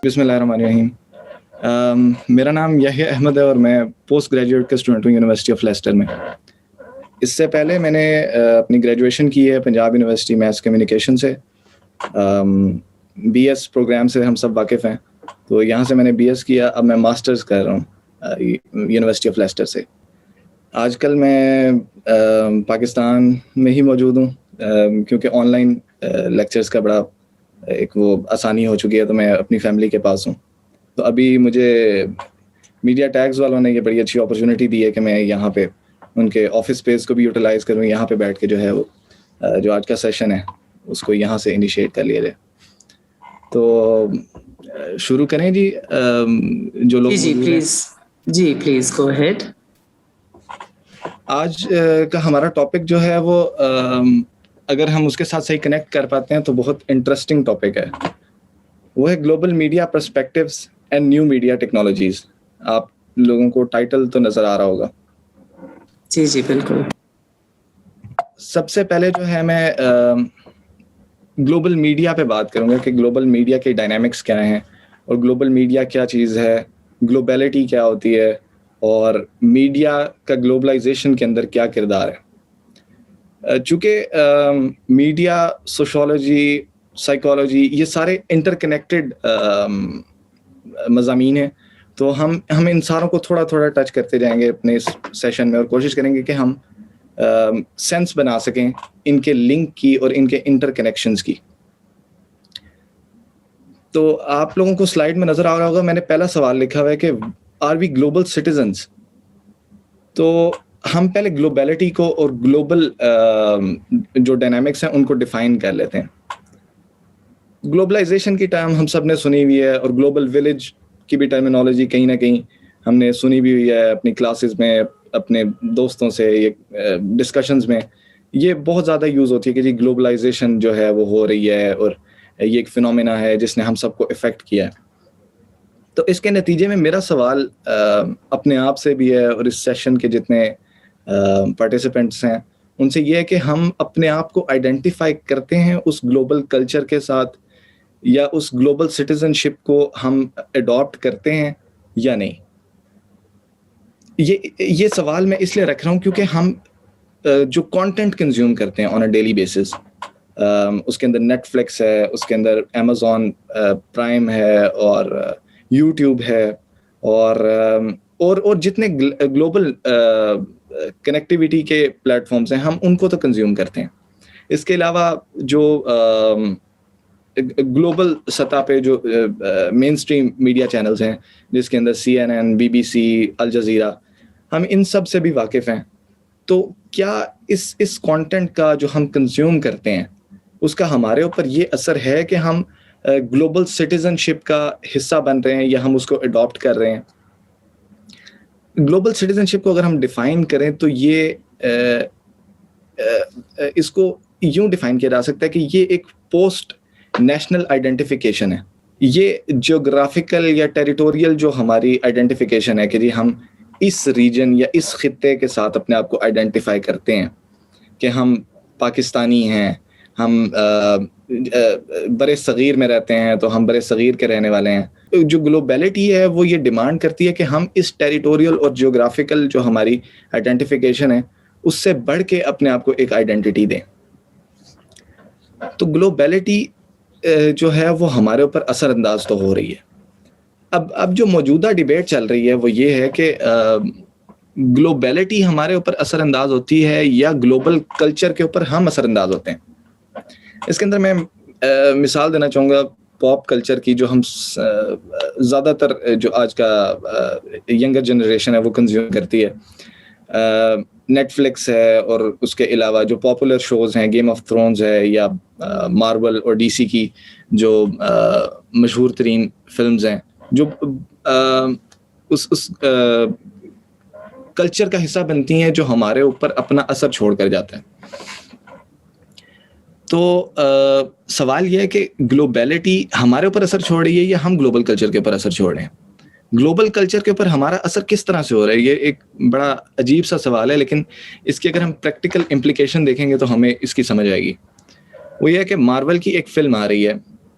بسم اللہ الرحمن الرحیم. میرا نام یحییٰ احمد ہے اور میں پوسٹ گریجویٹ کا اسٹوڈنٹ ہوں یونیورسٹی آف لیسٹر میں. اس سے پہلے میں نے اپنی گریجویشن کی ہے پنجاب یونیورسٹی میتھس کمیونیکیشن سے. بی ایس پروگرام سے ہم سب واقف ہیں, تو یہاں سے میں نے بی ایس کیا. اب میں ماسٹرز کر رہا ہوں یونیورسٹی آف لیسٹر سے. آج کل میں پاکستان میں ہی موجود ہوں کیونکہ آن لائن لیکچرز کا بڑا ایک وہ آسانی ہو چکی ہے, تو میں اپنی فیملی کے پاس ہوں. تو ابھی مجھے میڈیا ٹیگز والوں نے یہ بڑی اچھی اپرچونیٹی دی ہے کہ میں یہاں پہ ان کے آفس اسپیس کو بھی یوٹیلائز کروں, یہاں پہ بیٹھ کے جو ہے وہ جو آج کا سیشن ہے اس کو یہاں سے انیشیٹ کر لیا جائے. تو شروع کریں جی. جو لوگ جی پلیز گو ہیڈ. آج کا ہمارا ٹاپک جو ہے وہ اگر ہم اس کے ساتھ صحیح کنیکٹ کر پاتے ہیں تو بہت انٹرسٹنگ ٹاپک ہے. وہ ہے global media perspectives and new media technologies. آپ لوگوں کو ٹائٹل تو نظر آ رہا ہوگا. جی بالکل. سب سے پہلے جو ہے میں گلوبل میڈیا پہ بات کروں گا کہ گلوبل میڈیا کے ڈائنامکس کیا ہیں اور گلوبل میڈیا کیا چیز ہے, گلوبیلٹی کیا ہوتی ہے اور میڈیا کا گلوبلائزیشن کے اندر کیا کردار ہے. چونکہ میڈیا, سوشولوجی, سائیکالوجی یہ سارے انٹر کنیکٹڈ مضامین ہیں, تو ہم ان ساروں کو تھوڑا تھوڑا ٹچ کرتے جائیں گے اپنے اس سیشن میں اور کوشش کریں گے کہ ہم سینس بنا سکیں ان کے لنک کی اور ان کے انٹر کنیکشنز کی. تو آپ لوگوں کو سلائیڈ میں نظر آ رہا ہوگا, میں نے پہلا سوال لکھا ہوا ہے کہ آر وی گلوبل سٹیزنز. تو ہم پہلے گلوبیلٹی کو اور گلوبل جو ڈائنامکس ہیں ان کو ڈیفائن کر لیتے ہیں. گلوبلائزیشن کی ٹرم ہم سب نے سنی ہوئی ہے اور گلوبل ولیج کی بھی ٹرمینالوجی کہیں نہ کہیں ہم نے سنی بھی ہوئی ہے اپنی کلاسز میں, اپنے دوستوں سے, یہ ڈسکشنز میں یہ بہت زیادہ یوز ہوتی ہے کہ جی گلوبلائزیشن جو ہے وہ ہو رہی ہے اور یہ ایک فنومینا ہے جس نے ہم سب کو افیکٹ کیا ہے. تو اس کے نتیجے میں میرا سوال اپنے آپ سے بھی ہے اور اس سیشن کے جتنے پارٹیسپینٹس ہیں ان سے یہ ہے کہ ہم اپنے آپ کو آئیڈینٹیفائی کرتے ہیں اس گلوبل کلچر کے ساتھ یا اس گلوبل سٹیزن شپ کو ہم اڈاپٹ کرتے ہیں یا نہیں. یہ سوال میں اس لیے رکھ رہا ہوں کیونکہ ہم جو کانٹینٹ کنزیوم کرتے ہیں آن اے ڈیلی بیسس, اس کے اندر نیٹ فلکس ہے, اس کے اندر امیزون پرائم ہے اور یوٹیوب ہے اور جتنے گلوبل کنیکٹیویٹی کے پلیٹ فارمز ہیں ہم ان کو تو کنزیوم کرتے ہیں. اس کے علاوہ جو گلوبل سطح پہ جو مین اسٹریم میڈیا چینلز ہیں جس کے اندر CNN, BBC, الجزیرہ, ہم ان سب سے بھی واقف ہیں. تو کیا اس کانٹینٹ کا جو ہم کنزیوم کرتے ہیں اس کا ہمارے اوپر یہ اثر ہے کہ ہم گلوبل سٹیزن شپ کا حصہ بن رہے ہیں یا ہم اس کو اڈاپٹ کر رہے ہیں. گلوبل سٹیزن شپ کو اگر ہم ڈیفائن کریں تو یہ اس کو یوں ڈیفائن کیا جا سکتا ہے کہ یہ ایک پوسٹ نیشنل آئیڈینٹیفیکیشن ہے. یہ جیوگرافیکل یا ٹیریٹوریل جو ہماری آئیڈینٹیفیکیشن ہے کہ جی ہم اس ریجن یا اس خطے کے ساتھ اپنے آپ کو آئیڈینٹیفائی کرتے ہیں کہ ہم پاکستانی ہیں, ہم برے صغیر میں رہتے ہیں تو ہم برے صغیر کے رہنے والے ہیں. جو گلوبیلٹی ہے وہ یہ ڈیمانڈ کرتی ہے کہ ہم اس ٹیریٹوریل اور جیوگرافیکل جو ہماری آئیڈینٹیفیکیشن ہے اس سے بڑھ کے اپنے آپ کو ایک آئیڈینٹی دیں. تو گلوبیلٹی جو ہے وہ ہمارے اوپر اثر انداز تو ہو رہی ہے. اب جو موجودہ ڈیبیٹ چل رہی ہے وہ یہ ہے کہ گلوبیلٹی ہمارے اوپر اثر انداز ہوتی ہے یا گلوبل کلچر کے اوپر ہم اثر انداز ہوتے ہیں. اس کے اندر میں مثال دینا چاہوں گا پاپ کلچر کی, جو ہم زیادہ تر جو آج کا ینگر جنریشن ہے وہ کنزیوم کرتی ہے. نیٹ فلکس ہے اور اس کے علاوہ جو پاپولر شوز ہیں, گیم آف تھرونز ہے یا مارول اور DC کی جو مشہور ترین فلمز ہیں جو اس کلچر کا حصہ بنتی ہیں جو ہمارے اوپر اپنا اثر چھوڑ کر جاتا ہے. تو سوال یہ ہے کہ گلوبیلٹی ہمارے اوپر اثر چھوڑ رہی ہے یا ہم گلوبل کلچر کے اوپر اثر چھوڑ رہے ہیں. گلوبل کلچر کے اوپر ہمارا اثر کس طرح سے ہو رہا ہے, یہ ایک بڑا عجیب سا سوال ہے, لیکن اس کی اگر ہم پریکٹیکل امپلیکیشن دیکھیں گے تو ہمیں اس کی سمجھ آئے گی. وہ یہ ہے کہ مارول کی ایک فلم آ رہی ہے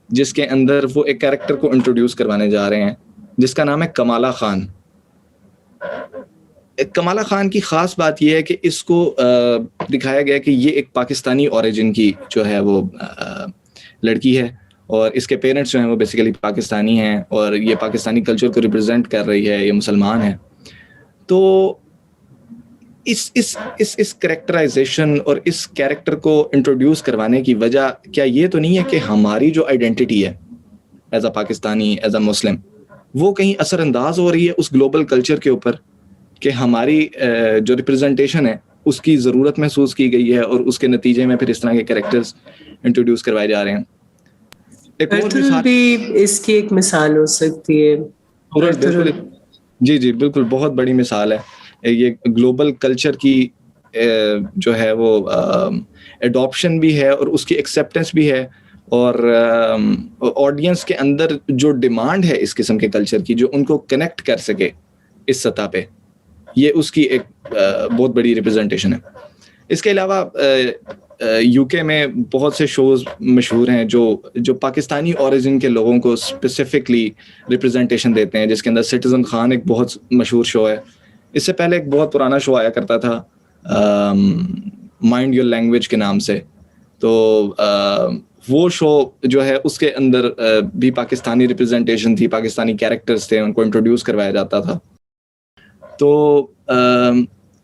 جس کے اندر وہ ایک کیریکٹر کو انٹروڈیوس کروانے جا رہے ہیں جس کا نام ہے کمالہ خان. کمالہ خان کی خاص بات یہ ہے کہ اس کو دکھایا گیا کہ یہ ایک پاکستانی اوریجن کی جو ہے وہ لڑکی ہے, اور اس کے پیرنٹس جو ہیں وہ بیسیکلی پاکستانی ہیں, اور یہ پاکستانی کلچر کو ریپرزینٹ کر رہی ہے, یہ مسلمان ہے. تو اس کریکٹرائزیشن اور اس کیریکٹر کو انٹروڈیوس کروانے کی وجہ کیا یہ تو نہیں ہے کہ ہماری جو آئیڈینٹی ہے as a Pakistani, as a Muslim, وہ کہیں اثر انداز ہو رہی ہے اس گلوبل کلچر کے اوپر, کہ ہماری جو ریپرزنٹیشن ہے اس کی ضرورت محسوس کی گئی ہے اور اس کے نتیجے میں پھر اس طرح کے کریکٹرز انٹروڈیوس کروائے جا رہے ہیں. ایک اور ارطغرل بھی اس کی ایک مثال ہو سکتی ہے. بالکل, جی بالکل, بہت بڑی مثال ہے. یہ گلوبل کلچر کی جو ہے وہ ایڈاپشن بھی ہے اور اس کی ایکسیپٹنس بھی ہے, اور آڈینس کے اندر جو ڈیمانڈ ہے اس قسم کے کلچر کی جو ان کو کنیکٹ کر سکے اس سطح پہ, یہ اس کی ایک بہت بڑی ریپرزنٹیشن ہے. اس کے علاوہ یو کے میں بہت سے شوز مشہور ہیں جو پاکستانی اوریجن کے لوگوں کو اسپیسیفکلی ریپرزنٹیشن دیتے ہیں, جس کے اندر سٹیزن خان ایک بہت مشہور شو ہے. اس سے پہلے ایک بہت پرانا شو آیا کرتا تھا مائنڈ یور لینگویج کے نام سے. تو وہ شو جو ہے اس کے اندر بھی پاکستانی ریپرزنٹیشن تھی, پاکستانی کیریکٹرز تھے, ان کو انٹروڈیوس کروایا جاتا تھا. تو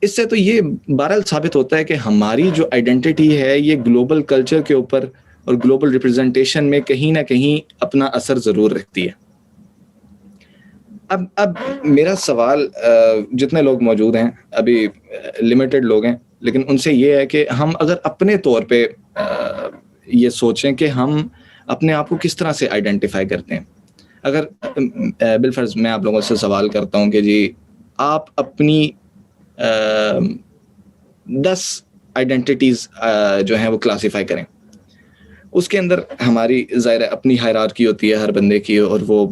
اس سے تو یہ بہرحال ثابت ہوتا ہے کہ ہماری جو آئیڈینٹی ہے یہ گلوبل کلچر کے اوپر اور گلوبل ریپرزنٹیشن میں کہیں نہ کہیں اپنا اثر ضرور رکھتی ہے. اب میرا سوال, جتنے لوگ موجود ہیں ابھی لمیٹڈ لوگ ہیں, لیکن ان سے یہ ہے کہ ہم اگر اپنے طور پہ یہ سوچیں کہ ہم اپنے آپ کو کس طرح سے آئیڈینٹیفائی کرتے ہیں. اگر بالفرض میں آپ لوگوں سے سوال کرتا ہوں کہ جی آپ اپنی 10 آئیڈینٹیز جو ہیں وہ کلاسیفائی کریں. اس کے اندر ہماری ظاہر اپنی ہائرارکی ہوتی ہے ہر بندے کی, اور وہ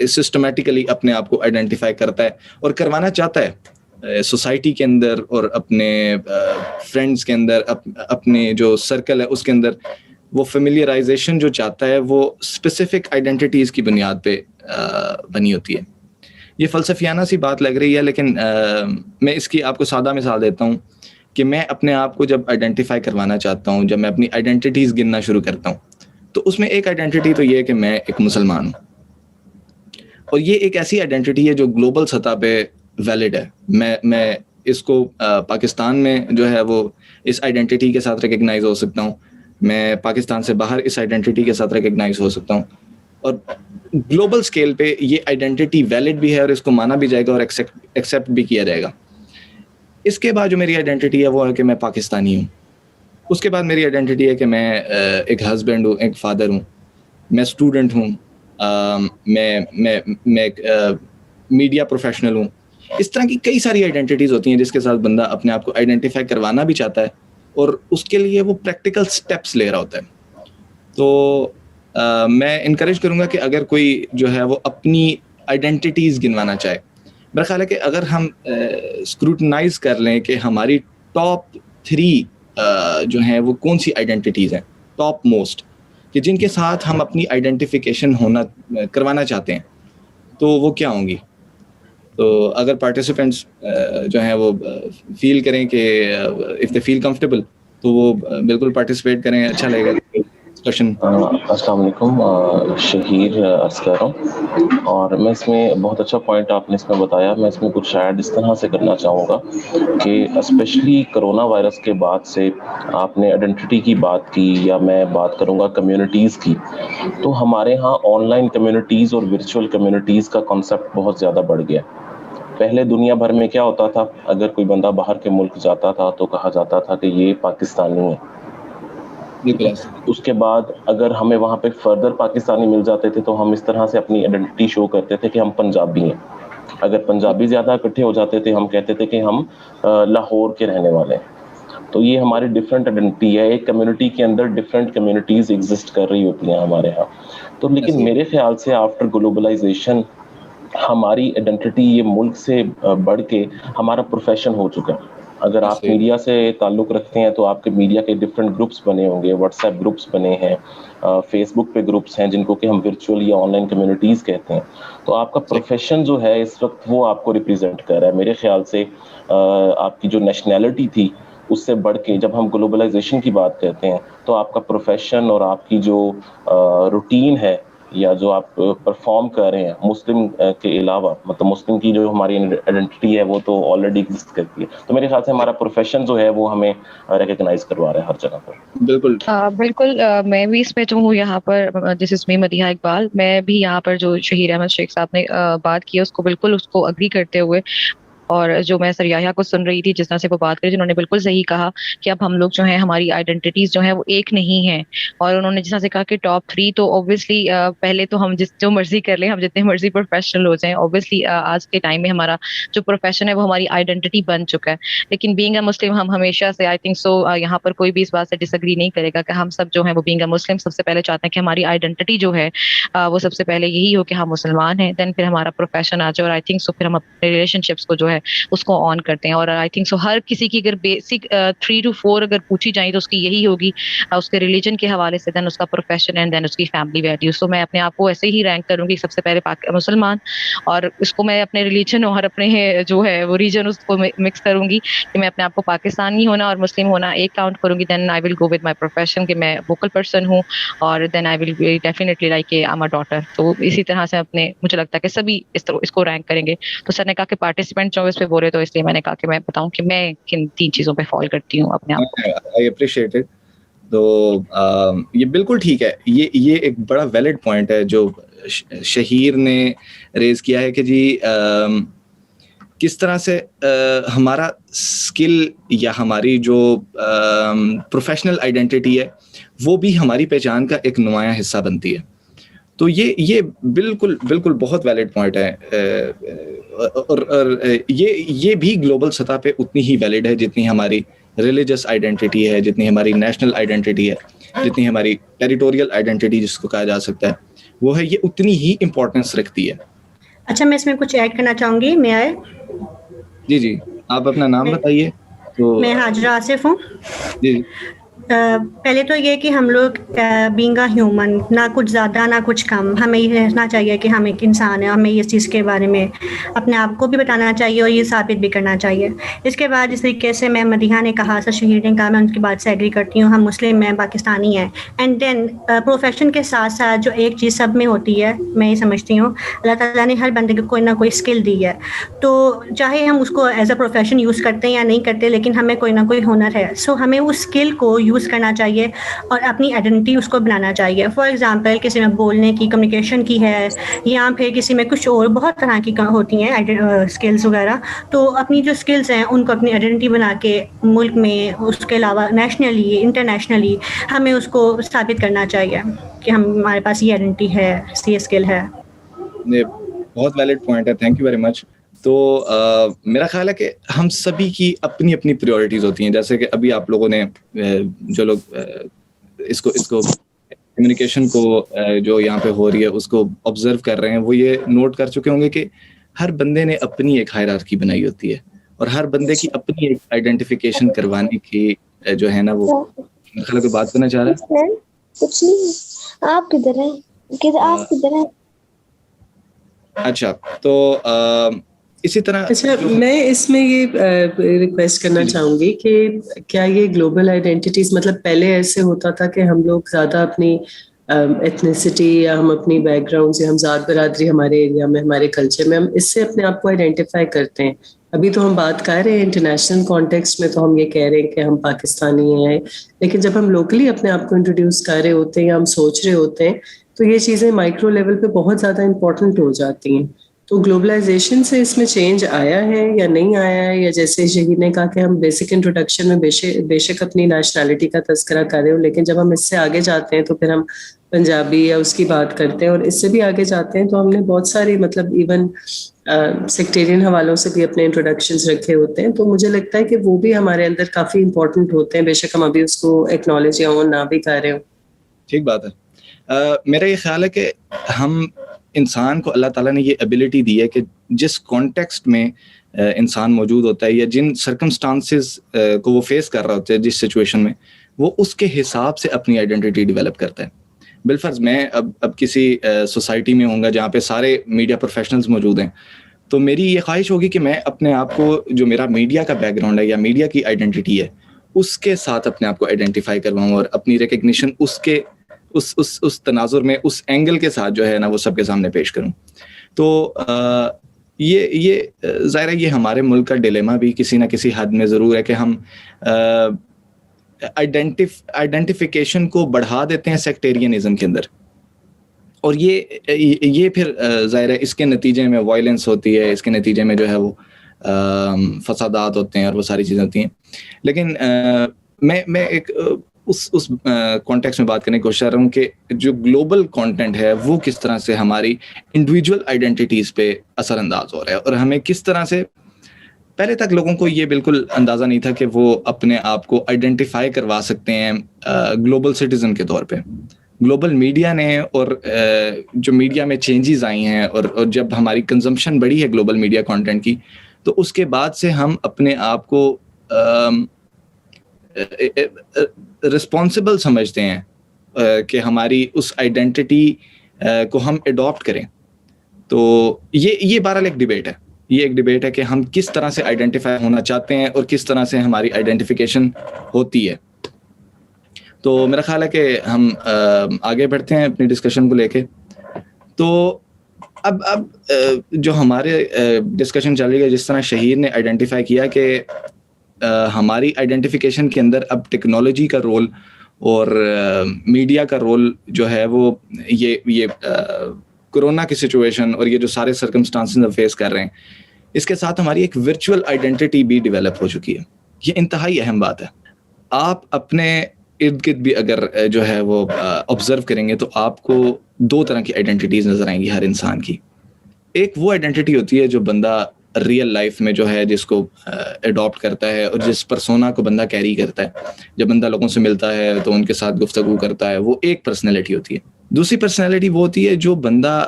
سسٹمیٹیکلی اپنے آپ کو آئیڈینٹیفائی کرتا ہے اور کروانا چاہتا ہے سوسائٹی کے اندر اور اپنے فرینڈس کے اندر, اپنے جو سرکل ہے اس کے اندر وہ فیملیئرائزیشن جو چاہتا ہے وہ اسپیسیفک آئیڈینٹیز کی بنیاد پہ بنی ہوتی ہے. یہ فلسفیانہ سی بات لگ رہی ہے, لیکن میں اس کی آپ کو سادہ مثال دیتا ہوں کہ میں اپنے آپ کو جب آئیڈینٹیفائی کروانا چاہتا ہوں, جب میں اپنی آئیڈینٹیز گننا شروع کرتا ہوں, تو اس میں ایک آئیڈینٹی تو یہ ہے کہ میں ایک مسلمان ہوں, اور یہ ایک ایسی آئیڈینٹی ہے جو گلوبل سطح پہ ویلڈ ہے. میں اس کو پاکستان میں جو ہے وہ اس آئیڈینٹی کے ساتھ ریکگنائز ہو سکتا ہوں, میں پاکستان سے باہر اس آئیڈینٹی کے ساتھ ریکگنائز ہو سکتا ہوں, اور گلوبل سکیل پہ یہ آئیڈینٹی ویلڈ بھی ہے اور اس کو مانا بھی جائے گا اور ایکسیپٹ بھی کیا جائے گا. اس کے بعد جو میری آئیڈینٹی ہے وہ ہے کہ میں پاکستانی ہوں. اس کے بعد میری آئیڈینٹی ہے کہ میں ایک ہسبینڈ ہوں, ایک فادر ہوں, میں اسٹوڈنٹ ہوں, میں ایک میڈیا پروفیشنل ہوں. اس طرح کی کئی ساری آئیڈینٹیز ہوتی ہیں جس کے ساتھ بندہ اپنے آپ کو آئیڈینٹیفائی کروانا بھی چاہتا ہے, اور اس کے لیے وہ پریکٹیکل سٹیپس لے رہا ہوتا ہے. تو میں انکریج کروں گا کہ اگر کوئی جو ہے وہ اپنی آئیڈینٹیز گنوانا چاہے, میرا خیال ہے کہ اگر ہم اسکروٹنائز کر لیں کہ ہماری ٹاپ 3 جو ہیں وہ کون سی آئیڈینٹیز ہیں, ٹاپ موسٹ, کہ جن کے ساتھ ہم اپنی آئیڈینٹیفیکیشن کروانا چاہتے ہیں, تو وہ کیا ہوں گی. تو اگر پارٹیسپینٹس جو ہیں وہ فیل کریں کہ اف دے فیل کمفرٹیبل تو وہ بالکل پارٹیسپیٹ کریں, اچھا لگے گا ڈسکشن. السلام علیکم, شہیر عرض کر رہا ہوں, اور میں اس میں بہت اچھا پوائنٹ آپ نے اس میں بتایا. میں اس میں کچھ ایڈ اس طرح سے کرنا چاہوں گا کہ اسپیشلی کرونا وائرس کے بعد سے آپ نے آئیڈینٹی کی بات کی, یا میں بات کروں گا کمیونٹیز کی, تو ہمارے ہاں آن لائن کمیونٹیز اور ورچوئل کمیونٹیز کا کانسیپٹ بہت زیادہ بڑھ گیا. پہلے دنیا بھر میں کیا ہوتا تھا, اگر کوئی بندہ باہر کے ملک جاتا تھا تو کہا جاتا تھا کہ یہ پاکستانی ہے. اس کے بعد اگر ہمیں وہاں پہ فردر پاکستانی مل جاتے تھے تو ہم اس طرح سے اپنی آئیڈینٹی شو کرتے تھے کہ ہم پنجابی ہیں. اگر پنجابی زیادہ اکٹھے ہو جاتے تھے ہم کہتے تھے کہ ہم لاہور کے رہنے والے ہیں. تو یہ ہماری ڈفرینٹ آئیڈینٹی ہے. ایک کمیونٹی کے اندر ڈفرینٹ کمیونٹیز ایگزسٹ کر رہی ہوتی ہیں ہمارے ہاں. تو لیکن میرے خیال سے آفٹر گلوبلائزیشن ہماری آئیڈینٹی یہ ملک سے بڑھ کے ہمارا پروفیشن ہو چکا ہے. اگر آپ میڈیا سے تعلق رکھتے ہیں تو آپ کے میڈیا کے ڈفرینٹ گروپس بنے ہوں گے, واٹس ایپ گروپس بنے ہیں, فیس بک پہ گروپس ہیں جن کو کہ ہم ورچوئل یا آن لائن کمیونٹیز کہتے ہیں. تو آپ کا پروفیشن جو ہے اس وقت وہ آپ کو ریپرزینٹ کر رہا ہے. میرے خیال سے آپ کی جو نیشنلٹی تھی اس سے بڑھ کے جب ہم گلوبلائزیشن کی بات کرتے ہیں تو آپ کا پروفیشن اور آپ کی جو روٹین ہے یا جو آپ پرفارم کر رہے ہیں مسلم کے علاوہ, مطلب مسلم کی جو ہماری آئیڈینٹی ہے وہ تو آلریڈی ایگزسٹ کرتی ہے. تو میرے خیال سے ہمارا پروفیشن جو ہے وہ ہمیں ریکگنائز کروا رہا ہے ہر جگہ پر. بالکل بالکل. میں بھی اس میں جو ہوں یہاں پر, دس از می مدیحہ اقبال, میں بھی یہاں پر جو شہیر احمد شیخ صاحب نے بات کی اس کو بالکل اس کو اگری کرتے ہوئے, اور جو میں سر یحییٰ کو سن رہی تھی جس طرح سے وہ بات کری, جنہوں نے بالکل صحیح کہا کہ اب ہم لوگ جو ہیں ہماری آئیڈینٹیز جو ہیں وہ ایک نہیں ہیں. اور انہوں نے جس طرح سے کہا کہ ٹاپ 3, تو اوبویسلی پہلے تو ہم جو مرضی کر لیں, ہم جتنے مرضی پروفیشنل ہو جائیں, اوبویسلی آج کے ٹائم میں ہمارا جو پروفیشن ہے وہ ہماری آئیڈینٹی بن چکا ہے. لیکن بینگ اے مسلم ہم ہمیشہ سے آئی تھنک سو یہاں پر کوئی بھی اس بات سے ڈس ایگری نہیں کرے گا کہ ہم سب جو ہیں وہ بینگ اے مسلم سب سے پہلے چاہتے ہیں کہ ہماری آئیڈینٹی جو ہے وہ سب سے پہلے یہی ہو کہ ہم مسلمان ہیں, دین پھر ہمارا پروفیشن آ جائے. اور آئی تھنک سو پھر ہم اپنے ریلیشن شپس کو جو ہے اس کو آن کرتے ہیں. اور آئی تھنک سو ہر کسی کی اگر بیسک 3 to 4 اگر پوچھی جائیں تو اس کی یہی ہوگی, اس کے ریلیجن کے حوالے سے, دین اس کا پروفیشن اینڈ دین اس کی فیملی ویلیوز. تو میں اپنے آپ کو ایسے ہی رینک کروں گی سب سے پہلے مسلمان, اور اس کو میں اپنے ریلیجن اور اپنے جو ہے وہ ریجن اس کو مکس کروں گی کہ میں اپنے آپ کو پاکستانی ہونا اور مسلم ہونا ایک کاؤنٹ کروں گی. دین I will go with my profession کہ میں ووکل پرسن ہوں, اور then I will be definitely like a I'm a daughter. تو اسی طرح سے اپنے مجھے لگتا ہے کہ سبھی اس کو رینک کریں گے. تو سر نے کہا کہ پارٹیسپینٹ جو اس پہ بولے, تو اس لیے میں نے کہا کہ میں بتاؤں کہ میں کن 3 چیزوں پہ فال کرتی ہوں اپنے آپ کو. I appreciate it. تو یہ بالکل ٹھیک ہے, یہ ایک بڑا ویلڈ پوائنٹ ہے جو شہیر نے ریز کیا ہے کہ جی کس طرح سے ہمارا اسکل یا ہماری جو پروفیشنل آئیڈینٹی ہے وہ بھی ہماری پہچان کا ایک نمایاں حصہ بنتی ہے. تو یہ بالکل بالکل بہت ویلڈ پوائنٹ ہے, اور یہ بھی گلوبل سطح پہ اتنی ہی ویلڈ ہے جتنی ہماری ریلیجس آئیڈینٹی ہے, جتنی ہماری نیشنل آئیڈینٹی ہے, جتنی ہماری ٹیریٹوریل آئیڈینٹی جس کو کہا جا سکتا ہے وہ ہے, یہ اتنی ہی امپورٹنس رکھتی ہے. اچھا, میں اس میں کچھ ایڈ کرنا چاہوں گی. میں آئے جی جی, آپ اپنا نام بتائیے. تو میں حاجرہ آصف ہوں. جی پہلے تو یہ کہ ہم لوگ بینگ اے ہیومن, نہ کچھ زیادہ نہ کچھ کم, ہمیں یہ رہنا چاہیے کہ ہم ایک انسان ہیں. ہمیں اس چیز کے بارے میں اپنے آپ کو بھی بتانا چاہیے اور یہ ثابت بھی کرنا چاہیے. اس کے بعد جس طریقے سے میں مدیحہ نے کہا, سر شہیر نے کہا, میں ان کی بات سے ایگری کرتی ہوں. ہم مسلم ہیں, پاکستانی ہیں. اینڈ دین پروفیشن کے ساتھ ساتھ جو ایک چیز سب میں ہوتی ہے, میں یہ سمجھتی ہوں اللہ تعالیٰ نے ہر بندے کو کوئی نہ کوئی اسکل دی ہے. تو چاہے ہم اس کو ایز اے پروفیشن یوز کرتے ہیں یا نہیں کرتے, لیکن ہمیں کوئی نہ کوئی ہنر ہے. سو ہمیں اس اسکل کو یوز کرنا چاہیے اور اپنی آئیڈینٹی اس کو بنانا چاہیے. فار ایگزامپل کسی میں بولنے کی, کمیونیکیشن کی ہے, یا پھر کسی میں کچھ اور بہت طرح کی ہوتی ہیں اسکلز وغیرہ. تو اپنی جو اسکلز ہیں ان کو اپنی آئیڈینٹی بنا کے ملک میں, اس کے علاوہ نیشنلی انٹرنیشنلی ہمیں اس کو ثابت کرنا چاہیے کہ ہمارے پاس یہ آئیڈینٹی ہے, یہ اسکل ہے. یہ بہت ویلڈ پوائنٹ ہے, تھینک یو ویری مچ. تو میرا خیال ہے کہ ہم سبھی کی اپنی اپنی پریورٹیز ہوتی ہیں. جیسے کہ ابھی آپ لوگوں نے جو لوگ اس کو کمیونیکیشن کو جو یہاں پہ ہو رہی ہے اس کو آبزرو کر رہے ہیں, وہ یہ نوٹ کر چکے ہوں گے کہ ہر بندے نے اپنی ایک ہائرارکی بنائی ہوتی ہے, اور ہر بندے کی اپنی ایک آئیڈینٹیفیکیشن کروانے کی جو ہے نا, وہ میرا خیال ہے کوئی بات کرنا چاہ رہا ہے. کچھ نہیں, آپ کدھر ہیں, آپ کدھر ہیں؟ اچھا, تو اسی طرح اچھا, میں اس میں یہ ریکویسٹ کرنا چاہوں گی کہ کیا یہ گلوبل آئیڈینٹیز, مطلب پہلے ایسے ہوتا تھا کہ ہم لوگ زیادہ اپنی ایتھنیسٹی یا ہم اپنی بیک گراؤنڈ سے, ہم ذات برادری ہمارے ایریا میں, ہمارے کلچر میں, ہم اس سے اپنے آپ کو آئیڈینٹیفائی کرتے ہیں. ابھی تو ہم بات کر رہے ہیں انٹرنیشنل کانٹیکسٹ میں, تو ہم یہ کہہ رہے ہیں کہ ہم پاکستانی ہیں, لیکن جب ہم لوکلی اپنے آپ کو انٹروڈیوس کر رہے ہوتے ہیں یا ہم سوچ رہے ہوتے ہیں تو یہ چیزیں مائکرو لیول پہ بہت زیادہ امپورٹنٹ ہو جاتی ہیں. تو گلوبلائزیشن سے اس میں چینج آیا ہے یا نہیں آیا ہے, یا جیسے شہید نے کہا کہ ہم بیسک انٹروڈکشن میں بے شک اپنی نیشنلٹی کا تذکرہ کر رہے ہو, لیکن جب ہم اس سے آگے جاتے ہیں تو پھر ہم پنجابی یا اس کی بات کرتے ہیں, اور اس سے بھی آگے جاتے ہیں تو ہم نے بہت ساری مطلب ایون سیکٹیرین حوالوں سے بھی اپنے انٹروڈکشنز رکھے ہوتے ہیں. تو مجھے لگتا ہے کہ وہ بھی ہمارے اندر کافی امپورٹنٹ ہوتے ہیں, بے شک ہم ابھی اس کو ایکنالج یا نہ بھی کر رہے ہوں. ٹھیک بات ہے. میرا یہ خیال ہے کہ ہم انسان کو اللہ تعالیٰ نے یہ ایبلٹی دی ہے کہ جس کانٹیکسٹ میں انسان موجود ہوتا ہے یا جن سرکمسٹانسز کو وہ فیس کر رہا ہوتا ہے جس سچویشن میں, وہ اس کے حساب سے اپنی آئیڈینٹی ڈیولپ کرتا ہے. بالفرض میں اب کسی سوسائٹی میں ہوں گا جہاں پہ سارے میڈیا پروفیشنلز موجود ہیں, تو میری یہ خواہش ہوگی کہ میں اپنے آپ کو جو میرا میڈیا کا بیک گراؤنڈ ہے یا میڈیا کی آئیڈینٹی ہے اس کے ساتھ اپنے آپ کو آئیڈینٹیفائی کرواؤں اور اپنی ریکگنیشن اس تناظر میں اس اینگل کے ساتھ جو ہے نا وہ سب کے سامنے پیش کروں. تو یہ ظاہر ہے یہ ہمارے ملک کا ڈیلیما بھی کسی نہ کسی حد میں ضرور ہے کہ ہم آئیڈینٹیفیکیشن کو بڑھا دیتے ہیں سیکٹیرینزم کے اندر, اور یہ پھر ظاہر ہے اس کے نتیجے میں وائلنس ہوتی ہے, اس کے نتیجے میں جو ہے وہ فسادات ہوتے ہیں اور وہ ساری چیزیں ہوتی ہیں. لیکن میں ایک اس کانٹیکس میں بات کرنے کی کوشش کر رہا ہوں کہ جو گلوبل کانٹینٹ ہے وہ کس طرح سے ہماری انڈیویجول آئیڈینٹیٹیز پہ اثر انداز ہو رہا ہے, اور ہمیں کس طرح سے, پہلے تک لوگوں کو یہ بالکل اندازہ نہیں تھا کہ وہ اپنے آپ کو آئیڈینٹیفائی کروا سکتے ہیں گلوبل سٹیزن کے طور پہ. گلوبل میڈیا نے اور جو میڈیا میں چینجز آئی ہیں اور جب ہماری کنزمپشن بڑھی ہے گلوبل میڈیا کانٹینٹ کی, تو اس کے بعد سے ہم اپنے آپ کو رسپانسبل سمجھتے ہیں کہ ہماری اس آئیڈینٹی کو ہم اڈاپٹ کریں. تو یہ بہرحال ایک ڈیبیٹ ہے, یہ ایک ڈیبیٹ ہے کہ ہم کس طرح سے آئیڈینٹیفائی ہونا چاہتے ہیں اور کس طرح سے ہماری آئیڈینٹیفیکیشن ہوتی ہے. تو میرا خیال ہے کہ ہم آگے بڑھتے ہیں اپنی ڈسکشن کو لے کے. تو اب جو ہمارے ڈسکشن چل رہی ہے, جس طرح شہیر نے آئیڈینٹیفائی کیا کہ ہماری آئیڈینٹیفیکیشن کے اندر اب ٹیکنالوجی کا رول اور میڈیا کا رول جو ہے وہ یہ کرونا کی سچویشن اور یہ جو سارے سرکمسٹانسز ہم فیس کر رہے ہیں, اس کے ساتھ ہماری ایک ورچوئل آئیڈینٹی بھی ڈیولپ ہو چکی ہے. یہ انتہائی اہم بات ہے. آپ اپنے ارد گرد بھی اگر جو ہے وہ آبزرو کریں گے تو آپ کو دو طرح کی آئیڈینٹیز نظر آئیں گی ہر انسان کی. ایک وہ آئیڈینٹی ہوتی ہے جو بندہ ریئل لائف میں جو ہے جس کو اڈاپٹ کرتا ہے اور جس پرسونا کو بندہ کیری کرتا ہے, جب بندہ لوگوں سے ملتا ہے تو ان کے ساتھ گفتگو کرتا ہے, وہ ایک پرسنالٹی ہوتی ہے. دوسری پرسنالٹی وہ ہوتی ہے جو بندہ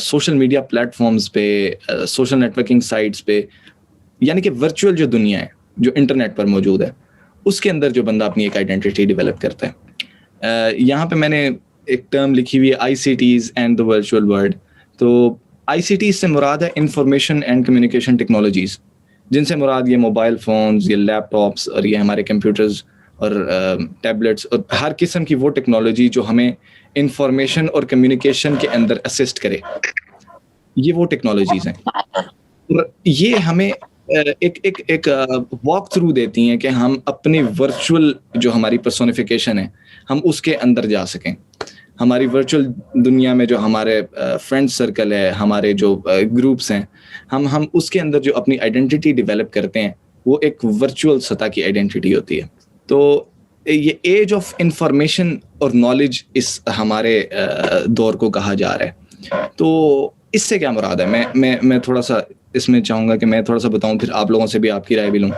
سوشل میڈیا پلیٹ فارمز پہ, سوشل نیٹورکنگ سائٹس پہ, یعنی کہ ورچوئل جو دنیا ہے جو انٹرنیٹ پر موجود ہے, اس کے اندر جو بندہ اپنی ایک آئیڈینٹی ڈیولپ کرتا ہے. یہاں پہ میں نے ایک ٹرم لکھی ہوئی ہے ICTs and the virtual world. تو ICT سے مراد ہے انفارمیشن اینڈ کمیونیکیشن ٹیکنالوجیز, جن سے مراد یہ موبائل فونز, یہ لیپ ٹاپس اور یہ ہمارے کمپیوٹرز اور ٹیبلٹس اور ہر قسم کی وہ ٹیکنالوجی جو ہمیں انفارمیشن اور کمیونیکیشن کے اندر اسسٹ کرے, یہ وہ ٹیکنالوجیز ہیں. اور یہ ہمیں ایک واک تھرو دیتی ہیں کہ ہم اپنی ورچوئل جو ہماری پرسونیفیکیشن ہے ہم اس کے اندر جا سکیں. ہماری ورچوئل دنیا میں جو ہمارے فرینڈ سرکل ہے, ہمارے جو گروپس ہیں, ہم اس کے اندر جو اپنی آئیڈینٹی ڈیولپ کرتے ہیں وہ ایک ورچوئل سطح کی آئیڈینٹی ہوتی ہے. تو یہ ایج آف انفارمیشن اور نالج اس ہمارے دور کو کہا جا رہا ہے. تو اس سے کیا مراد ہے, میں تھوڑا سا اس میں چاہوں گا کہ میں تھوڑا سا بتاؤں, پھر آپ لوگوں سے بھی آپ کی رائے بھی لوں.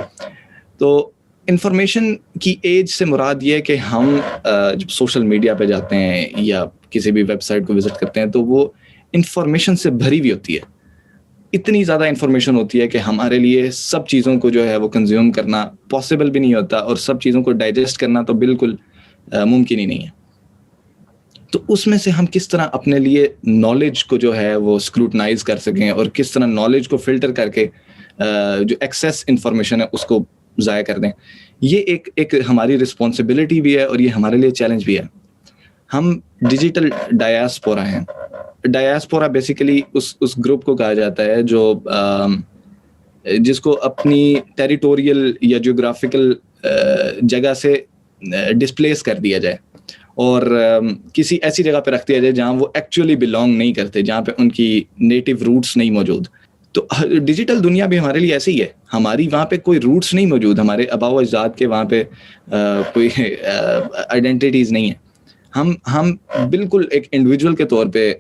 تو انفارمیشن کی ایج سے مراد یہ ہے کہ ہم جب سوشل میڈیا پہ جاتے ہیں یا کسی بھی ویب سائٹ کو وزٹ کرتے ہیں تو وہ انفارمیشن سے بھری ہوئی ہوتی ہے. اتنی زیادہ انفارمیشن ہوتی ہے کہ ہمارے لیے سب چیزوں کو جو ہے وہ کنزیوم کرنا پاسبل بھی نہیں ہوتا, اور سب چیزوں کو ڈائجسٹ کرنا تو بالکل ممکن ہی نہیں ہے. تو اس میں سے ہم کس طرح اپنے لیے نالج کو جو ہے وہ اسکروٹنائز کر سکیں اور کس طرح نالج کو فلٹر کر کے جو ایکسیس انفارمیشن ہے اس کو ضائع کر دیں, یہ ایک ہماری رسپانسبلٹی بھی ہے اور یہ ہمارے لیے چیلنج بھی ہے. ہم ڈیجیٹل ڈایاسپورا ہیں. ڈایاسپورا بیسیکلی اس گروپ کو کہا جاتا ہے جو جس کو اپنی ٹیریٹوریل یا جیوگرافیکل جگہ سے ڈسپلیس کر دیا جائے اور کسی ایسی جگہ پہ رکھ دیا جائے جہاں وہ ایکچولی بلانگ نہیں کرتے, جہاں پہ ان کی نیٹو روٹس نہیں موجود. تو ڈیجیٹل دنیا بھی ہمارے لیے ایسی ہی ہے. ہماری وہاں پہ کوئی روٹس نہیں موجود, ہمارے آباء و اجداد کے وہاں پہ کوئی آئیڈینٹیٹیز نہیں ہیں. ہم بالکل ایک انڈیویجول کے طور پہ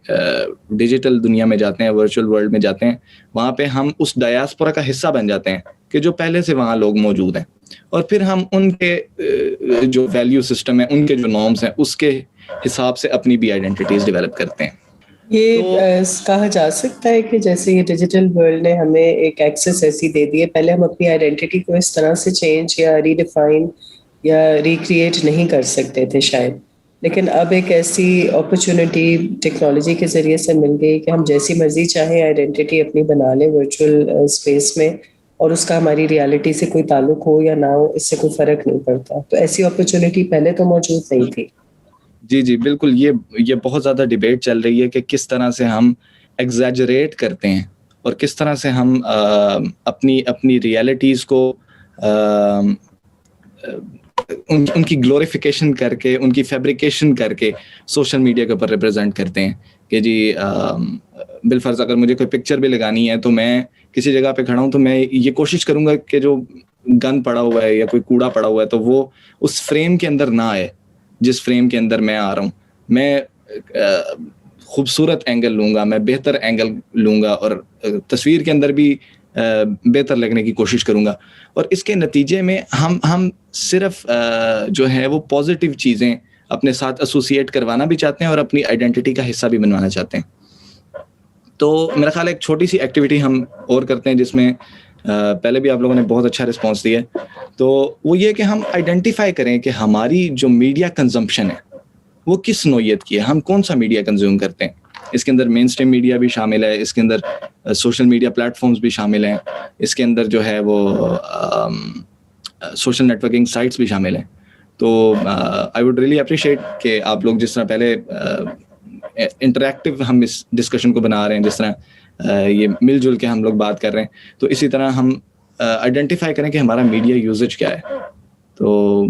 ڈیجیٹل دنیا میں جاتے ہیں, ورچوئل ورلڈ میں جاتے ہیں, وہاں پہ ہم اس ڈایاسپورا کا حصہ بن جاتے ہیں کہ جو پہلے سے وہاں لوگ موجود ہیں, اور پھر ہم ان کے جو ویلیو سسٹم ہے, ان کے جو نارمز ہیں, اس کے حساب سے اپنی بھی آئیڈینٹیٹیز ڈیولپ کرتے ہیں. یہ کہا جا سکتا ہے کہ جیسے یہ ڈیجیٹل ورلڈ نے ہمیں ایک ایکسیس ایسی دے دی ہے، پہلے ہم اپنی آئیڈینٹی کو اس طرح سے چینج یا ری ڈیفائن یا ریکریٹ نہیں کر سکتے تھے شاید، لیکن اب ایک ایسی اپرچونٹی ٹیکنالوجی کے ذریعے سے مل گئی کہ ہم جیسی مرضی چاہیں آئیڈینٹی اپنی بنا لیں ورچوئل اسپیس میں، اور اس کا ہماری ریالٹی سے کوئی تعلق ہو یا نہ ہو اس سے کوئی فرق نہیں پڑتا. تو ایسی اپرچونٹی پہلے تو موجود نہیں تھی. جی بالکل، یہ بہت زیادہ ڈیبیٹ چل رہی ہے کہ کس طرح سے ہم ایگزیجریٹ کرتے ہیں اور کس طرح سے ہم اپنی ریالٹیز کو ان کی گلوریفیکیشن کر کے، ان کی فیبریکیشن کر کے سوشل میڈیا کے اوپر ریپرزینٹ کرتے ہیں کہ جی بالفرض اگر مجھے کوئی پکچر بھی لگانی ہے تو میں کسی جگہ پہ کھڑا ہوں تو میں یہ کوشش کروں گا کہ جو گن پڑا ہوا ہے یا کوئی کوڑا پڑا ہوا ہے تو وہ اس فریم کے اندر نہ آئے جس فریم کے اندر میں آ رہا ہوں. میں خوبصورت اینگل لوں گا، میں بہتر اینگل لوں گا اور تصویر کے اندر بھی بہتر لگنے کی کوشش کروں گا، اور اس کے نتیجے میں ہم صرف جو ہے وہ پازیٹیو چیزیں اپنے ساتھ ایسوسیٹ کروانا بھی چاہتے ہیں اور اپنی آئیڈینٹی کا حصہ بھی بنوانا چاہتے ہیں. تو میرا خیال ہے ایک چھوٹی سی ایکٹیویٹی ہم اور کرتے ہیں جس میں پہلے بھی آپ لوگوں نے بہت اچھا رسپانس دیا ہے، تو وہ یہ کہ ہم آئیڈینٹیفائی کریں کہ ہماری جو میڈیا کنزمپشن ہے وہ کس نوعیت کی ہے، ہم کون سا میڈیا کنزیوم کرتے ہیں. اس کے اندر مین اسٹریم میڈیا بھی شامل ہے، اس کے اندر سوشل میڈیا پلیٹ فارمز بھی شامل ہیں، اس کے اندر جو ہے وہ سوشل نیٹ ورکنگ سائٹس بھی شامل ہیں. تو آئی ووڈ ریئلی اپریشیٹ کہ آپ لوگ جس طرح پہلے انٹریکٹیو ہم اس ڈسکشن کو بنا رہے ہیں، جس طرح یہ مل جل کے ہم لوگ بات کر رہے ہیں، تو اسی طرح ہم آئیڈینٹیفائی کریں کہ ہمارا میڈیا یوزیج کیا ہے. تو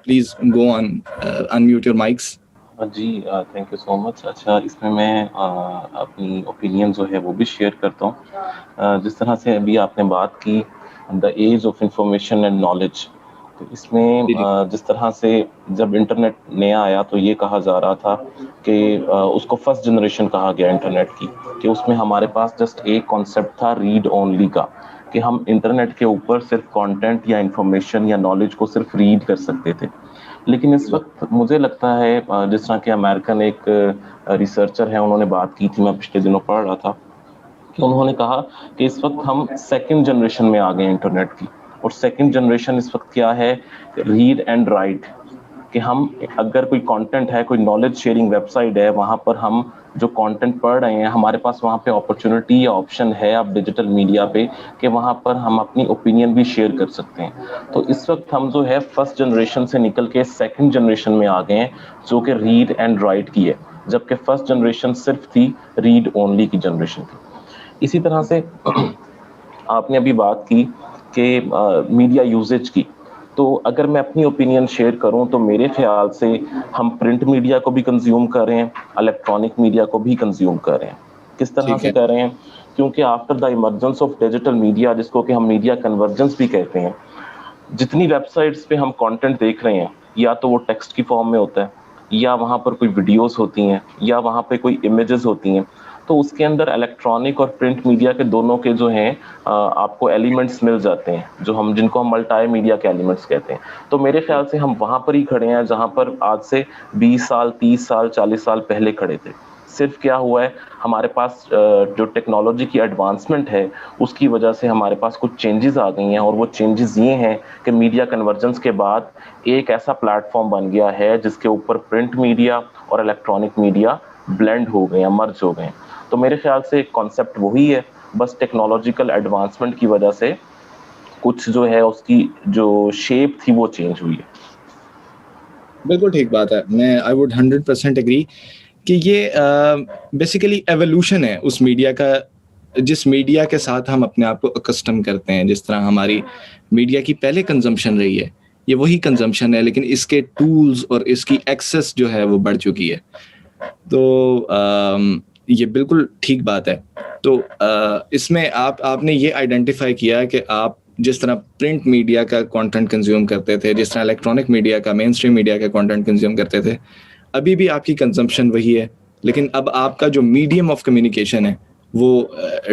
please go on unmute your mics. جی تھینک یو سو مچ. اچھا، اس میں اپنی اوپینین جو ہے وہ بھی شیئر کرتا ہوں. جس طرح سے ابھی آپ نے بات کی the age of information and knowledge, تو اس میں جس طرح سے جب انٹرنیٹ نیا آیا تو یہ کہا جا رہا تھا کہ اس کو فرسٹ جنریشن کہا گیا انٹرنیٹ کی، کہ اس میں ہمارے پاس جسٹ ایک کانسیپٹ تھا ریڈ اونلی کا، کہ ہم انٹرنیٹ کے اوپر صرف کانٹینٹ یا انفارمیشن یا نالج کو صرف ریڈ کر سکتے تھے. لیکن اس وقت مجھے لگتا ہے جس طرح کہ امریکن ایک ریسرچر ہے، انہوں نے بات کی تھی، میں پچھلے دنوں پڑھ رہا تھا کہ انہوں نے کہا کہ اس وقت ہم سیکنڈ جنریشن میں آ گئے انٹرنیٹ کی. اور سیکنڈ جنریشن اس وقت کیا ہے؟ ریڈ اینڈ رائٹ، کہ ہم اگر کوئی کانٹینٹ ہے، کوئی نالج شیئرنگ ویب سائٹ ہے، وہاں پر ہم جو کانٹینٹ پڑھ رہے ہیں، ہمارے پاس وہاں پہ اپرچونٹی یا آپشن ہے اب ڈیجیٹل میڈیا پہ کہ وہاں پر ہم اپنی اوپینین بھی شیئر کر سکتے ہیں. تو اس وقت ہم جو ہے فرسٹ جنریشن سے نکل کے سیکنڈ جنریشن میں آ گئے ہیں جو کہ ریڈ اینڈ رائٹ کی ہے، جبکہ فرسٹ جنریشن صرف تھی ریڈ اونلی کی جنریشن تھی. اسی طرح سے آپ نے ابھی بات کی کہ میڈیا یوزیج کی، تو اگر میں اپنی اوپینین شیئر کروں تو میرے خیال سے ہم پرنٹ میڈیا کو بھی کنزیوم کر رہے ہیں، الیکٹرانک میڈیا کو بھی کنزیوم کر رہے ہیں. کس طرح سے کر رہے ہیں؟ کیونکہ after the emergence of digital media, جس کو کہ ہم میڈیا کنورجنس بھی کہتے ہیں، جتنی ویب سائٹس پہ ہم کانٹینٹ دیکھ رہے ہیں، یا تو وہ ٹیکسٹ کی فارم میں ہوتا ہے، یا وہاں پر کوئی ویڈیوز ہوتی ہیں، یا وہاں پہ کوئی امیجز ہوتی ہیں، تو اس کے اندر الیکٹرانک اور پرنٹ میڈیا کے دونوں کے جو ہیں آپ کو ایلیمنٹس مل جاتے ہیں، جو جن کو ہم ملٹائی میڈیا کے ایلیمنٹس کہتے ہیں. تو میرے خیال سے ہم وہاں پر ہی کھڑے ہیں جہاں پر آج سے 20 سال 30 سال 40 سال پہلے کھڑے تھے. صرف کیا ہوا ہے، ہمارے پاس جو ٹیکنالوجی کی ایڈوانسمنٹ ہے اس کی وجہ سے ہمارے پاس کچھ چینجز آ گئی ہیں، اور وہ چینجز یہ ہیں کہ میڈیا کنورجنس کے بعد ایک ایسا پلیٹ فارم بن گیا ہے جس کے اوپر پرنٹ میڈیا اور الیکٹرانک میڈیا بلینڈ ہو گئے ہیں، مرج ہو گئے ہیں. تو میرے خیال سے کانسیپٹ وہی ہے، بس ٹیکنالوجیکل ایڈوانسمنٹ کی وجہ سے کچھ جو ہے اس کی جو شیپ تھی وہ چینج ہوئی ہے. بالکل ٹھیک بات ہے. میں آئی ووڈ 100% اگری کہ یہ بیسیکلی ایولیوشن ہے اس میڈیا کا جس میڈیا کے ساتھ ہم اپنے آپ کو اکسٹم کرتے ہیں. جس طرح ہماری میڈیا کی پہلے کنزمپشن رہی ہے، یہ وہی کنزمپشن ہے، لیکن اس کے ٹولز اور اس کی ایکسیس جو ہے وہ بڑھ چکی ہے. تو یہ بالکل ٹھیک بات ہے. تو اس میں آپ نے یہ آئیڈینٹیفائی کیا کہ آپ جس طرح پرنٹ میڈیا کا کانٹینٹ کنزیوم کرتے تھے، جس طرح الیکٹرانک میڈیا کا، مین اسٹریم میڈیا کا کانٹینٹ کنزیوم کرتے تھے، ابھی بھی آپ کی کنزمپشن وہی ہے، لیکن اب آپ کا جو میڈیم آف کمیونیکیشن ہے وہ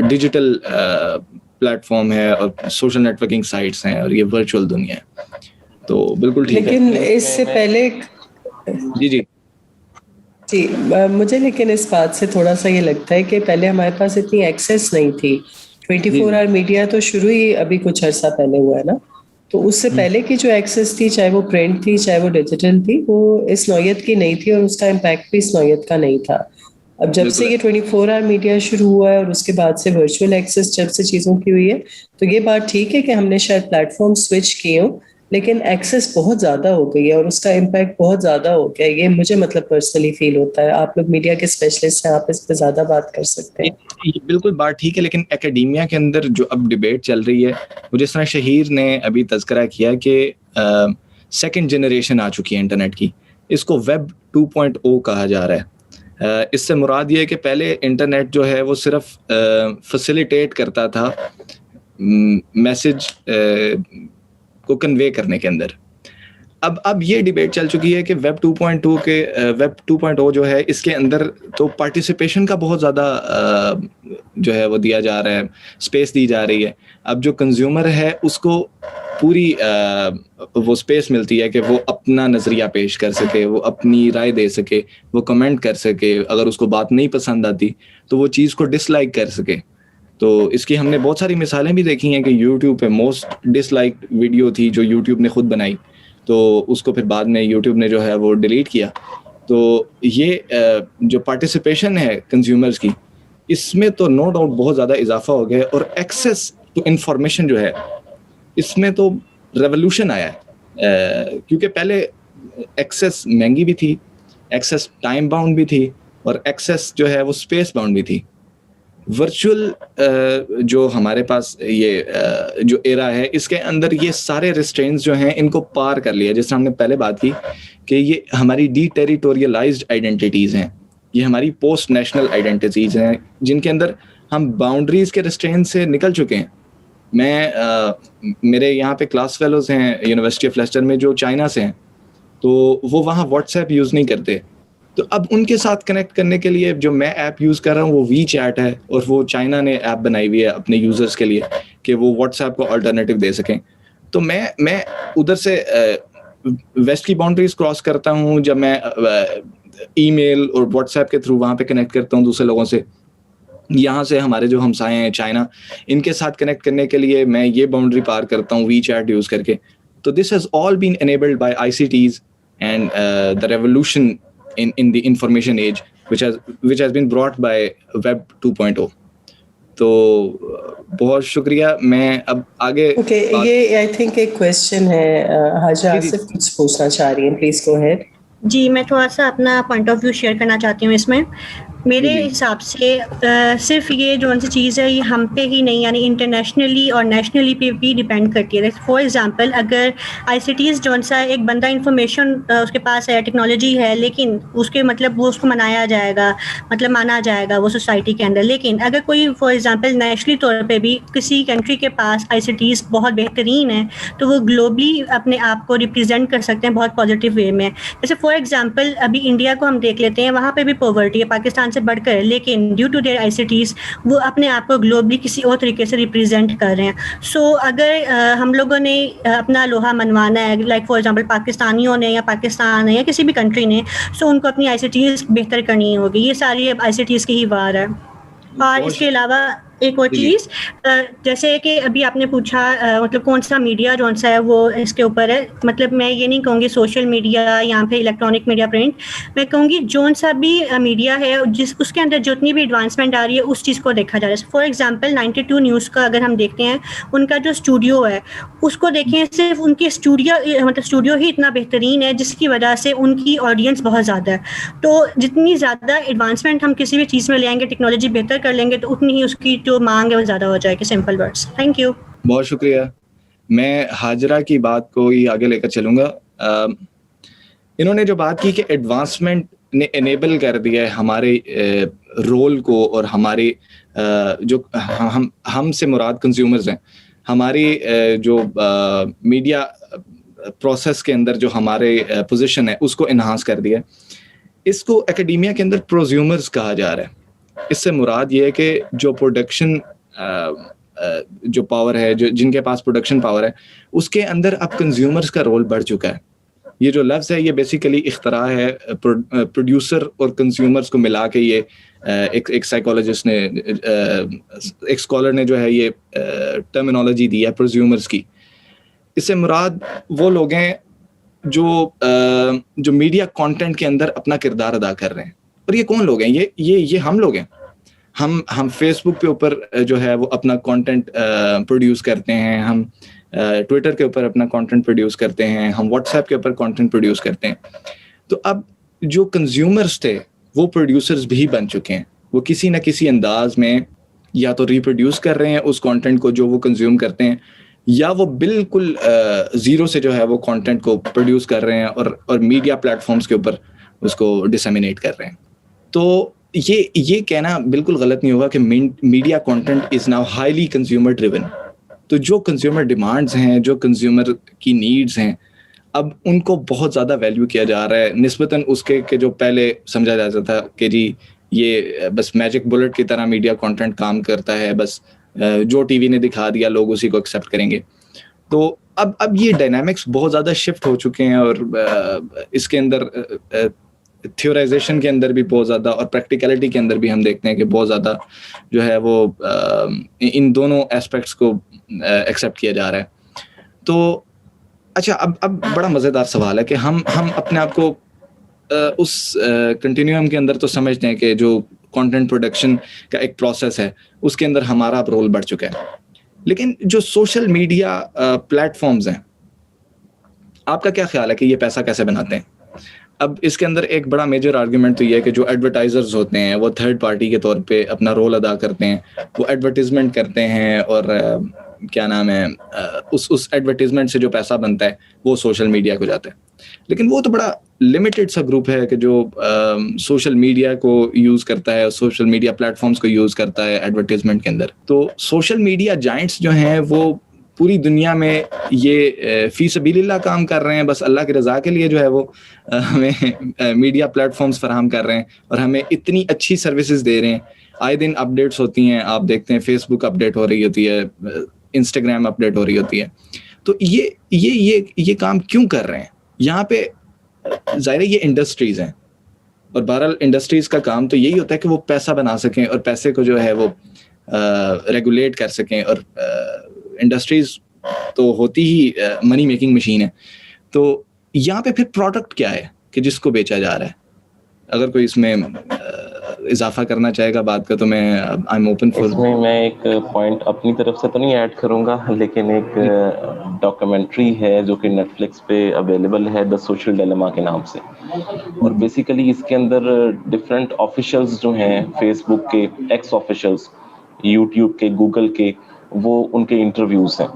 ڈیجیٹل پلیٹ فارم ہے اور سوشل نیٹ ورکنگ سائٹس ہیں اور یہ ورچوئل دنیا ہے. تو بالکل ٹھیک ہے. لیکن اس سے پہلے جی جی مجھے لیکن اس بات سے تھوڑا سا یہ لگتا ہے کہ پہلے ہمارے پاس اتنی ایکسیس نہیں تھی. 24 آور میڈیا تو شروع ہی ابھی کچھ عرصہ پہلے ہوا ہے نا, تو اس سے پہلے کی جو ایکسیس تھی, چاہے وہ پرنٹ تھی چاہے وہ ڈیجیٹل تھی, وہ اس نوعیت کی نہیں تھی اور اس کا امپیکٹ بھی اس نوعیت کا نہیں تھا. اب جب سے یہ 24 آور میڈیا شروع ہوا ہے اور اس کے بعد سے ورچوئل ایکسیس جب سے چیزوں کی ہوئی ہے, تو یہ بات ٹھیک ہے کہ ہم نے شاید پلیٹ فارم سوئچ کیے ہوں, لیکن ایکسیس بہت زیادہ ہو گئی ہے اور اس کا امپیکٹ بہت زیادہ ہو گیا ہے. یہ مجھے مطلب پرسنلی فیل ہوتا ہے. آپ لوگ میڈیا کے اسپیشلسٹ ہیں, آپ اس پہ زیادہ بات کر سکتے ہیں. یہ بالکل بات ٹھیک ہے, لیکن اکیڈیمیا کے اندر جو اب ڈبیٹ چل رہی ہے, وہ جس طرح شہیر نے ابھی تذکرہ کیا کہ سیکنڈ جنریشن آ چکی ہے انٹرنیٹ کی, اس کو ویب 2.0 کہا جا رہا ہے. اس سے مراد یہ ہے کہ پہلے انٹرنیٹ جو ہے وہ صرف فیسیلیٹیٹ کرتا تھا میسج کو کنوے کرنے کے اندر. اب یہ ڈیبیٹ چل چکی ہے کہ ویب 2.0 جو ہے اس کے اندر تو پارٹیسپیشن کا بہت زیادہ جو ہے وہ دیا جا رہا ہے, اسپیس دی جا رہی ہے. اب جو کنزیومر ہے اس کو پوری وہ اسپیس ملتی ہے کہ وہ اپنا نظریہ پیش کر سکے, وہ اپنی رائے دے سکے, وہ کمنٹ کر سکے, اگر اس کو بات نہیں پسند آتی تو وہ چیز کو ڈس لائک کر سکے. تو اس کی ہم نے بہت ساری مثالیں بھی دیکھی ہیں کہ یوٹیوب پہ موسٹ ڈس لائک ویڈیو تھی جو یوٹیوب نے خود بنائی, تو اس کو پھر بعد میں یوٹیوب نے جو ہے وہ ڈیلیٹ کیا. تو یہ جو پارٹیسپیشن ہے کنزیومرز کی, اس میں تو نو ڈاؤٹ بہت زیادہ اضافہ ہو گیا ہے. اور ایکسیس ٹو انفارمیشن جو ہے اس میں تو ریولوشن آیا ہے, کیونکہ پہلے ایکسیس مہنگی بھی تھی, ایکسیس ٹائم باؤنڈ بھی تھی, اور ایکسیس جو ہے وہ اسپیس باؤنڈ بھی تھی. ورچوئل جو ہمارے پاس یہ جو ایرا ہے, اس کے اندر یہ سارے ریسٹرینٹس جو ہیں ان کو پار کر لیا. جس طرح ہم نے پہلے بات کی کہ یہ ہماری ڈی ٹیریٹوریلائزڈ آئیڈینٹیٹیز ہیں, یہ ہماری پوسٹ نیشنل آئیڈینٹیٹیز ہیں, جن کے اندر ہم باؤنڈریز کے ریسٹرینٹ سے نکل چکے ہیں. میرے یہاں پہ کلاس فیلوز ہیں یونیورسٹی آف لیسٹر میں جو چائنا سے ہیں, تو وہ وہاں واٹس ایپ یوز نہیں کرتے. تو اب ان کے ساتھ کنیکٹ کرنے کے لیے جو میں ایپ یوز کر رہا ہوں وہ وی چیٹ ہے, اور وہ چائنا نے ایپ بنائی ہوئی ہے اپنے یوزرز کے لیے کہ وہ واٹس ایپ کو الٹرنیٹیو دے سکیں. تو میں ادھر سے ویسٹ کی باؤنڈریز کراس کرتا ہوں جب میں ای میل اور واٹس ایپ کے تھرو وہاں پہ کنیکٹ کرتا ہوں دوسرے لوگوں سے. یہاں سے ہمارے جو ہمسائے ہیں چائنا, ان کے ساتھ کنیکٹ کرنے کے لیے میں یہ باؤنڈری پار کرتا ہوں وی چیٹ یوز کر کے. تو this has all been enabled by I C Ts and the revolution in the information age which has been brought by web 2.0. تو بہت شکریہ. میں اب آگے یہ آئی تھنک ایک کویسچن ہے, حاجہ آصف کچھ پوچھنا چاہ رہی ہیں, پلیز گو ہیڈ. جی میں تھوڑا سا اپنا پوائنٹ آف ویو شیئر کرنا چاہتی ہوں اس میں. میرے حساب سے صرف یہ جو سی چیز ہے یہ ہم پہ ہی نہیں, یعنی انٹرنیشنلی اور نیشنلی پہ بھی ڈپینڈ کرتی ہے. فار ایگزامپل اگر آئی سی ٹیز جو سا ایک بندہ انفارمیشن اس کے پاس ہے, ٹیکنالوجی ہے, لیکن اس کے مطلب وہ اس کو منایا جائے گا, مطلب مانا جائے گا وہ سوسائٹی کے اندر. لیکن اگر کوئی فار ایگزامپل نیشنلی طور پہ بھی کسی کنٹری کے پاس آئی سی ٹیز بہت بہترین ہے, تو وہ گلوبلی اپنے آپ کو ریپرزینٹ کر سکتے ہیں بہت پازیٹیو وے میں. جیسے فار ایگزامپل ابھی انڈیا کو ہم دیکھ لیتے ہیں, وہاں پہ بھی پاورٹی ہے پاکستان سے بڑھ کر, لیکن due to their I C Ts وہ اپنے آپ کو گلوبلی کسی اور طریقے سے ریپرزینٹ کر رہے ہیں. سو اگر ہم لوگوں نے اپنا لوہا منوانا ہے, لائک فار ایگزامپل پاکستانیوں نے یا پاکستان نے یا کسی بھی کنٹری نے, سو ان کو اپنی آئی سی ٹیز بہتر کرنی ہوگی. یہ ساری آئی سی ٹیز کی ہی وار ہے. اور اس کے علاوہ ایک اور چیز, جیسے کہ ابھی آپ نے پوچھا مطلب کون سا میڈیا جو سا ہے وہ اس کے اوپر ہے, مطلب میں یہ نہیں کہوں گی سوشل میڈیا یا پھر الیکٹرانک میڈیا پرنٹ, میں کہوں گی جو سا بھی میڈیا ہے جس اس کے اندر جتنی بھی ایڈوانسمنٹ آ رہی ہے اس چیز کو دیکھا جا رہا ہے. فار ایگزامپل 92 نیوز کا اگر ہم دیکھتے ہیں, ان کا جو اسٹوڈیو ہے اس کو دیکھیں, صرف ان کے اسٹوڈیو ہی اتنا بہترین ہے جس کی وجہ سے ان کی آڈینس بہت زیادہ ہے. تو جتنی زیادہ ایڈوانسمنٹ ہم کسی بھی چیز میں لے آئیں گے, ٹیکنالوجی بہتر کر لیں گے, تو اتنی ہی اس کی جو مانگ ہے وہ زیادہ ہو جائے گی. Simple words. Thank you. بہت شکریہ. میں حاجرہ کی بات کو ہی آگے لے کر چلوں گا. انہوں نے جو بات کی کہ ایڈوانسمنٹ نے انیبل کر دیا ہے ہمارے رول کو, اور ہمارے جو ہم سے مراد کنزیومرز ہیں, ہماری جو میڈیا پروسیس کے اندر جو ہمارے پوزیشن ہے اس کو انہانس کر دیا. اس کو اکیڈیمیا کے اندر پروزیومرز کہا جا رہا ہے. اس سے مراد یہ ہے کہ جو پروڈکشن جو پاور ہے, جو جن کے پاس پروڈکشن پاور ہے, اس کے اندر اب کنزیومرز کا رول بڑھ چکا ہے. یہ جو لفظ ہے یہ بیسیکلی اختراع ہے پروڈیوسر اور کنزیومرز کو ملا کے. یہ ایک سائیکالوجسٹ نے ایک اسکالر نے جو ہے یہ ٹرمینالوجی دی ہے پروزیومرز کی. اس سے مراد وہ لوگ ہیں جو میڈیا کانٹینٹ کے اندر اپنا کردار ادا کر رہے ہیں. اور یہ کون لوگ ہیں؟ یہ ہم لوگ ہیں. ہم فیس بک پہ اوپر جو ہے وہ اپنا کانٹینٹ پروڈیوس کرتے ہیں, ہم ٹویٹر کے اوپر اپنا کانٹینٹ پروڈیوس کرتے ہیں, ہم واٹس ایپ کے اوپر کانٹینٹ پروڈیوس کرتے ہیں. تو اب جو کنزیومرز تھے وہ پروڈیوسرز بھی بن چکے ہیں. وہ کسی نہ کسی انداز میں یا تو ریپروڈیوس کر رہے ہیں اس کانٹینٹ کو جو وہ کنزیوم کرتے ہیں, یا وہ بالکل زیرو سے جو ہے وہ کانٹینٹ کو پروڈیوس کر رہے ہیں اور میڈیا پلیٹ فارمز کے اوپر اس کو ڈسیمینیٹ کر رہے ہیں. تو یہ کہنا بالکل غلط نہیں ہوگا کہ media content is now highly consumer driven. تو جو کنزیومر ڈیمانڈز ہیں, جو کنزیومر کی نیڈز ہیں, اب ان کو بہت زیادہ ویلیو کیا جا رہا ہے نسبتاً اس کے کہ جو پہلے سمجھا جاتا تھا کہ جی یہ بس میجک بلٹ کی طرح میڈیا کانٹینٹ کام کرتا ہے, بس جو ٹی وی نے دکھا دیا لوگ اسی کو ایکسیپٹ کریں گے. تو اب یہ ڈائنامکس بہت زیادہ شفٹ ہو چکے ہیں, اور اس کے اندر تھیورائزیشن کے اندر بھی بہت زیادہ اور پریکٹیکلٹی کے اندر بھی ہم دیکھتے ہیں کہ بہت زیادہ جو ہے وہ ان دونوں ایسپیکٹس کو ایکسیپٹ کیا جا رہا ہے. تو اچھا اب بڑا مزیدار سوال ہے کہ ہم اپنے آپ کو اس کنٹینیوم کے اندر تو سمجھتے ہیں کہ جو کانٹینٹ پروڈکشن کا ایک پروسیس ہے اس کے اندر ہمارا اب رول بڑھ چکا ہے. لیکن جو سوشل میڈیا پلیٹ فارمز ہیں, آپ کا کیا خیال ہے کہ یہ پیسہ کیسے بناتے ہیں؟ اب اس کے اندر ایک بڑا میجر آرگیومنٹ تو یہ ہے کہ جو ایڈورٹائزرز ہوتے ہیں وہ تھرڈ پارٹی کے طور پہ اپنا رول ادا کرتے ہیں, وہ ایڈورٹیزمنٹ کرتے ہیں, اور کیا نام ہے اس ایڈورٹیزمنٹ سے جو پیسہ بنتا ہے وہ سوشل میڈیا کو جاتا ہے. لیکن وہ تو بڑا لمیٹڈ سا گروپ ہے کہ جو سوشل میڈیا کو یوز کرتا ہے, سوشل میڈیا پلیٹ فارمز کو یوز کرتا ہے ایڈورٹیزمنٹ کے اندر. تو سوشل میڈیا جائنٹس جو ہیں وہ پوری دنیا میں یہ فی سبیل اللہ کام کر رہے ہیں, بس اللہ کی رضا کے لیے جو ہے وہ ہمیں میڈیا پلیٹ فارمز فراہم کر رہے ہیں اور ہمیں اتنی اچھی سروسز دے رہے ہیں. آئے دن اپڈیٹس ہوتی ہیں, آپ دیکھتے ہیں فیس بک اپڈیٹ ہو رہی ہوتی ہے, انسٹاگرام اپڈیٹ ہو رہی ہوتی ہے. تو یہ کام کیوں کر رہے ہیں یہاں پہ؟ ظاہر ہے یہ انڈسٹریز ہیں, اور بہرحال انڈسٹریز کا کام تو یہی ہوتا ہے کہ وہ پیسہ بنا سکیں اور پیسے کو جو ہے وہ ریگولیٹ کر سکیں. اور انڈسٹریز تو ہوتی ہی منی میکنگ مشین ہے. تو یہاں پہ پھر پروڈکٹ کیا ہے کہ جس کو بیچا جا رہا ہے؟ اگر کوئی اس میں اضافہ کرنا چاہے گا بات کا تو میں آئی ایم اوپن فار. اس میں ایک پوائنٹ اپنی طرف سے تو نہیں ایڈ کروں گا, لیکن ایک ڈاکومنٹری ہے جو کہ نیٹ فلکس پہ اویلیبل ہے, دا سوشل ڈیلیما کے نام سے. اور بیسیکلی اس کے اندر ڈفرینٹ آفیشلز جو ہیں, فیس بک کے ایکس آفیشلز, یوٹیوب کے, گوگل کے, وہ ان کے انٹرویوز ہیں.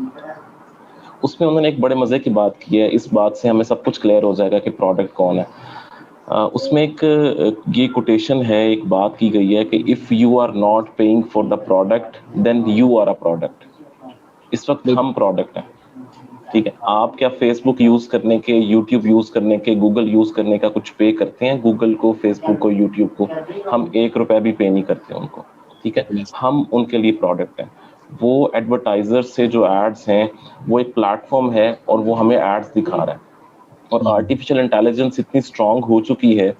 اس میں انہوں نے ایک بڑے مزے کی بات کی ہے. اس بات سے ہمیں سب کچھ کلیئر ہو جائے گا کہ پروڈکٹ کون ہے. اس میں ایک یہ کوٹیشن ہے, ایک بات کی گئی ہے کہ if you are not paying for the product then you are a product. اس وقت ہم پروڈکٹ ہیں, ٹھیک ہے. آپ کیا فیس بک یوز کرنے کے, یوٹیوب یوز کرنے کے, گوگل یوز کرنے کا کچھ پے کرتے ہیں؟ گوگل کو, فیس بک کو, یوٹیوب کو ہم 1 روپے بھی پے نہیں کرتے ان کو, ٹھیک ہے. ہم ان کے لیے پروڈکٹ ہیں. وہ ایڈورٹائزر سے جو ایڈز ہیں وہ ایک پلیٹ فارم ہے اور وہ ہمیں ایڈز دکھا رہا ہے. اور آرٹیفیشل انٹیلیجنس اتنی اسٹرانگ ہو چکی ہے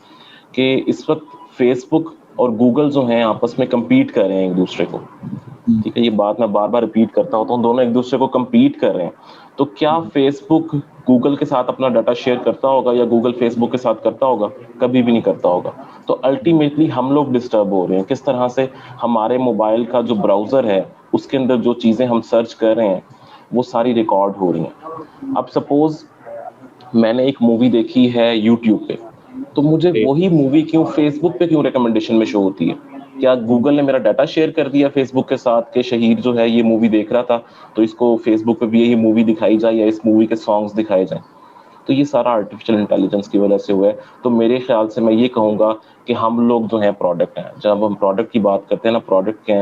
کہ اس وقت فیس بک اور گوگل جو ہیں آپس میں کمپیٹ کر رہے ہیں ایک دوسرے کو, ٹھیک ہے. یہ بات میں بار بار ریپیٹ کرتا ہوں, تو دونوں ایک دوسرے کو کمپیٹ کر رہے ہیں. تو کیا فیس بک گوگل کے ساتھ اپنا ڈاٹا شیئر کرتا ہوگا یا گوگل فیس بک کے ساتھ کرتا ہوگا؟ کبھی بھی نہیں کرتا ہوگا. تو الٹیمیٹلی ہم لوگ ڈسٹرب ہو رہے ہیں. کس طرح سے؟ ہمارے موبائل کا جو براؤزر ہے اس کے اندر جو چیزیں ہم سرچ کر رہے ہیں وہ ساری ریکارڈ ہو رہی ہیں. اب سپوز میں نے ایک مووی دیکھی ہے یوٹیوب پہ, تو مجھے وہی مووی کیوں فیس بک پہ کیوں ریکمنڈیشن میں شو ہوتی ہے؟ کیا گوگل نے میرا ڈاٹا شیئر کر دیا فیس بک کے ساتھ کہ شہیر جو ہے یہ مووی دیکھ رہا تھا تو اس کو فیس بک پہ بھی یہی مووی دکھائی جائے یا اس مووی کے سانگز دکھائے جائیں؟ تو یہ سارا آرٹیفیشل انٹیلیجنس کی وجہ سے ہوا ہے. تو میرے خیال سے میں یہ کہوں گا کہ ہم لوگ جو ہیں پروڈکٹ ہیں. جب ہم پروڈکٹ کی بات کرتے ہیں نا, پروڈکٹ کے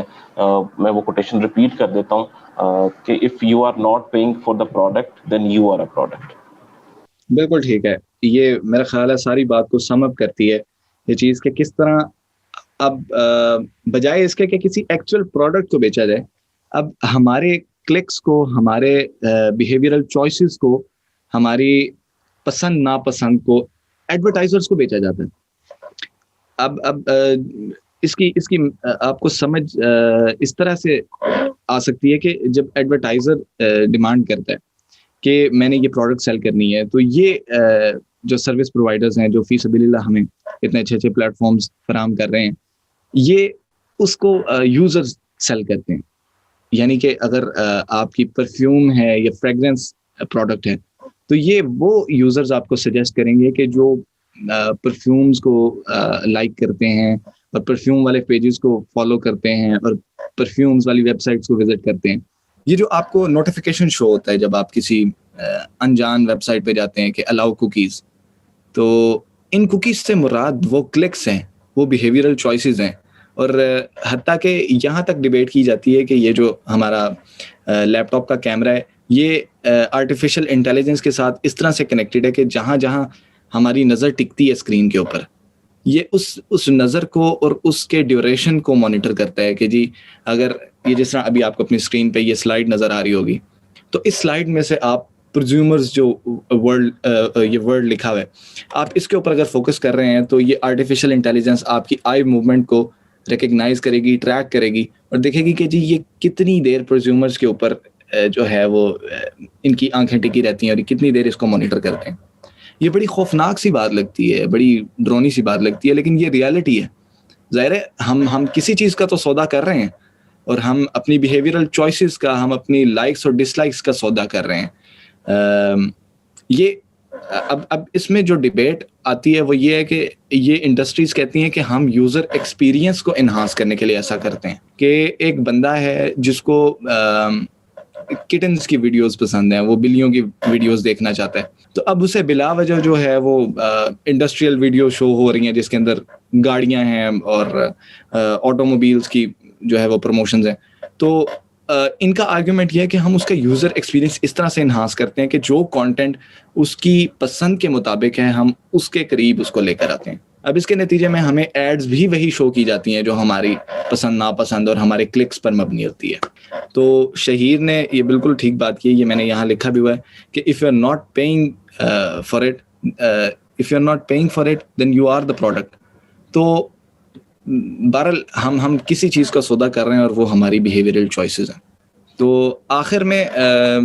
میں وہ کوٹیشن ریپیٹ کر دیتا ہوں کہ if you are not paying for the product then you are a product. بالکل ٹھیک ہے. یہ میرا خیال ہے ساری بات کو سم اپ کرتی ہے یہ چیز کہ کس طرح اب بجائے اس کے کہ کسی ایکچوئل پروڈکٹ کو بیچا جائے, اب ہمارے کلکس کو, ہمارے بیہیویئرل چوائسز کو, ہماری پسند ناپسند کو ایڈورٹائزرز کو بیچا جاتا ہے. اب اس کی آپ کو سمجھ اس طرح سے آ سکتی ہے کہ جب ایڈورٹائزر ڈیمانڈ کرتا ہے کہ میں نے یہ پروڈکٹ سیل کرنی ہے, تو یہ جو سروس پرووائڈرز ہیں جو فی سبیل اللہ ہمیں اتنے اچھے پلیٹ فارمز فراہم کر رہے ہیں, یہ اس کو یوزرز سیل کرتے ہیں. یعنی کہ اگر آپ کی پرفیوم ہے یا فریگرنس پروڈکٹ ہے, تو یہ وہ یوزرز آپ کو سجیسٹ کریں گے کہ جو پرفیومز کو لائک کرتے ہیں اور پرفیوم والے پیجز کو فالو کرتے ہیں اور پرفیومز والی ویب سائٹس کو وزٹ کرتے ہیں. یہ جو آپ کو نوٹیفیکیشن شو ہوتا ہے جب آپ کسی انجان ویب سائٹ پہ جاتے ہیں کہ الاؤ کوکیز, تو ان کوکیز سے مراد وہ کلکس ہیں, وہ بیہیویئرل چوائسیز ہیں. اور حتیٰ کہ یہاں تک ڈیبیٹ کی جاتی ہے کہ یہ جو ہمارا لیپ ٹاپ کا کیمرہ ہے, یہ آرٹیفیشیل انٹیلیجنس کے ساتھ اس طرح سے کنیکٹڈ ہے کہ جہاں جہاں ہماری نظر ٹکتی ہے اسکرین کے اوپر, یہ اس نظر کو اور اس کے ڈیوریشن کو مانیٹر کرتا ہے کہ جی اگر یہ جس طرح ابھی آپ کو اپنی اسکرین پہ یہ سلائڈ نظر آ رہی ہوگی, تو اس سلائڈ میں سے آپ پرزیومرز جو یہ ورڈ لکھا ہوا ہے, آپ اس کے اوپر اگر فوکس کر رہے ہیں تو یہ آرٹیفیشیل انٹیلیجنس آپ کی آئی موومنٹ کو ریکگنائز کرے گی, ٹریک کرے گی اور دیکھے گی کہ جی یہ کتنی دیر پرزیومرز کے اوپر جو ہے وہ ان کی آنکھیں ٹکی رہتی ہیں اور کتنی دیر اس کو مانیٹر کرتے ہیں. یہ بڑی خوفناک سی بات لگتی ہے, بڑی ڈرونی سی بات لگتی ہے, لیکن یہ ریالٹی ہے. ظاہر ہے ہم کسی چیز کا تو سودا کر رہے ہیں, اور ہم اپنی بیہیویئرل چوائسیز کا, ہم اپنی لائکس اور ڈس لائکس کا سودا کر رہے ہیں. یہ اب اس میں جو ڈیبیٹ آتی ہے وہ یہ ہے کہ یہ انڈسٹریز کہتی ہیں کہ ہم یوزر ایکسپیرینس کو انہانس کرنے کے لیے ایسا کرتے ہیں کہ ایک بندہ ہے جس کو کٹنز کی ویڈیوز پسند ہیں, وہ بلیوں کی ویڈیوز دیکھنا چاہتا ہے, تو اب اسے بلا وجہ جو ہے وہ انڈسٹریل ویڈیو شو ہو رہی ہیں جس کے اندر گاڑیاں ہیں اور آٹو موبائلس کی جو ہے وہ پروموشنز ہیں. تو ان کا آرگیومنٹ یہ ہے کہ ہم اس کا یوزر ایکسپیرینس اس طرح سے انہانس کرتے ہیں کہ جو کانٹینٹ اس کی پسند کے مطابق ہے ہم اس کے قریب اس کو لے کر آتے ہیں. اب اس کے نتیجے میں ہمیں ایڈز بھی وہی شو کی جاتی ہیں جو ہماری پسند ناپسند اور ہمارے کلکس پر مبنی ہوتی ہے. تو شہیر نے یہ بالکل ٹھیک بات کی, یہ میں نے یہاں لکھا بھی ہوا ہے کہ if you're not paying for it then you are the product. تو بہرحال ہم کسی چیز کا سودا کر رہے ہیں اور وہ ہماری بیہیویئرل چوائسیز ہیں. تو آخر میں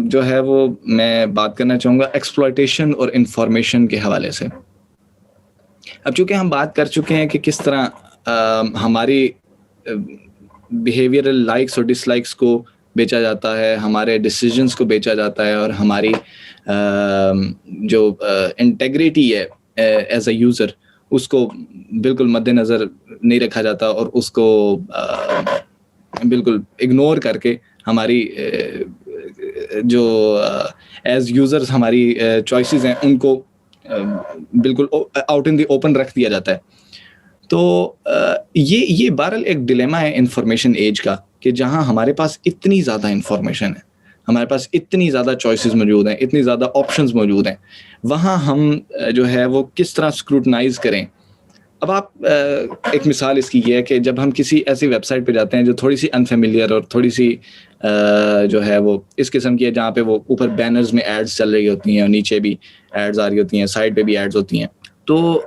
جو ہے وہ میں بات کرنا چاہوں گا ایکسپلائٹیشن اور انفارمیشن کے حوالے سے. اب چونکہ ہم بات کر چکے ہیں کہ کس طرح ہماری بیہیویئرل لائکس اور ڈس لائکس کو بیچا جاتا ہے, ہمارے ڈیسیجنس کو بیچا جاتا ہے, اور ہماری جو انٹیگریٹی ہے ایز اے یوزر اس کو بالکل مد نظر نہیں رکھا جاتا, اور اس کو بالکل اگنور کر کے ہماری جو ایز یوزرز ہماری چوائسیز ہیں ان کو بالکل آؤٹ ان دی اوپن رکھ دیا جاتا ہے. تو یہ بہرحال ایک ڈیلیما ہے انفارمیشن ایج کا کہ جہاں ہمارے پاس اتنی زیادہ انفارمیشن ہے, ہمارے پاس اتنی زیادہ چوائسیز موجود ہیں, اتنی زیادہ آپشنز موجود ہیں, وہاں ہم جو ہے وہ کس طرح اسکروٹنائز کریں. اب آپ ایک مثال اس کی یہ ہے کہ جب ہم کسی ایسی ویب سائٹ پہ جاتے ہیں جو تھوڑی سی انفیملیئر اور تھوڑی سی جو ہے وہ اس قسم کی ہے, جہاں پہ وہ اوپر بینرز میں ایڈز چل رہی ہوتی ہیں اور نیچے بھی ایڈز آ رہی ہوتی ہیں, سائڈ پہ بھی ایڈز ہوتی ہیں, تو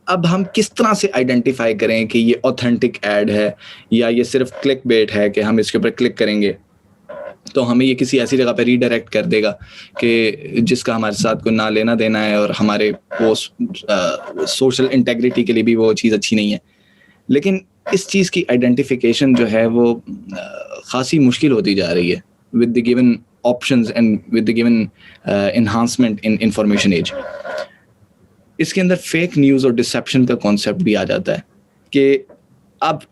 اب ہم کس طرح سے آئیڈینٹیفائی کریں کہ یہ اوتھینٹک ایڈ ہے یا یہ صرف کلک بیٹ ہے کہ ہم اس کے اوپر کلک کریں گے تو ہمیں یہ کسی ایسی جگہ پہ ریڈائریکٹ کر دے گا کہ جس کا ہمارے ساتھ کوئی نہ لینا دینا ہے, اور ہمارے وہ سوشل انٹیگریٹی کے لیے بھی وہ چیز اچھی نہیں ہے. لیکن اس چیز کی آئیڈینٹیفیکیشن جو ہے وہ خاصی مشکل ہوتی جا رہی ہے with the given options and with the given enhancement in information age. اس کے اندر فیک نیوز اور ڈسیپشن کا کانسیپٹ بھی آ جاتا ہے کہ اب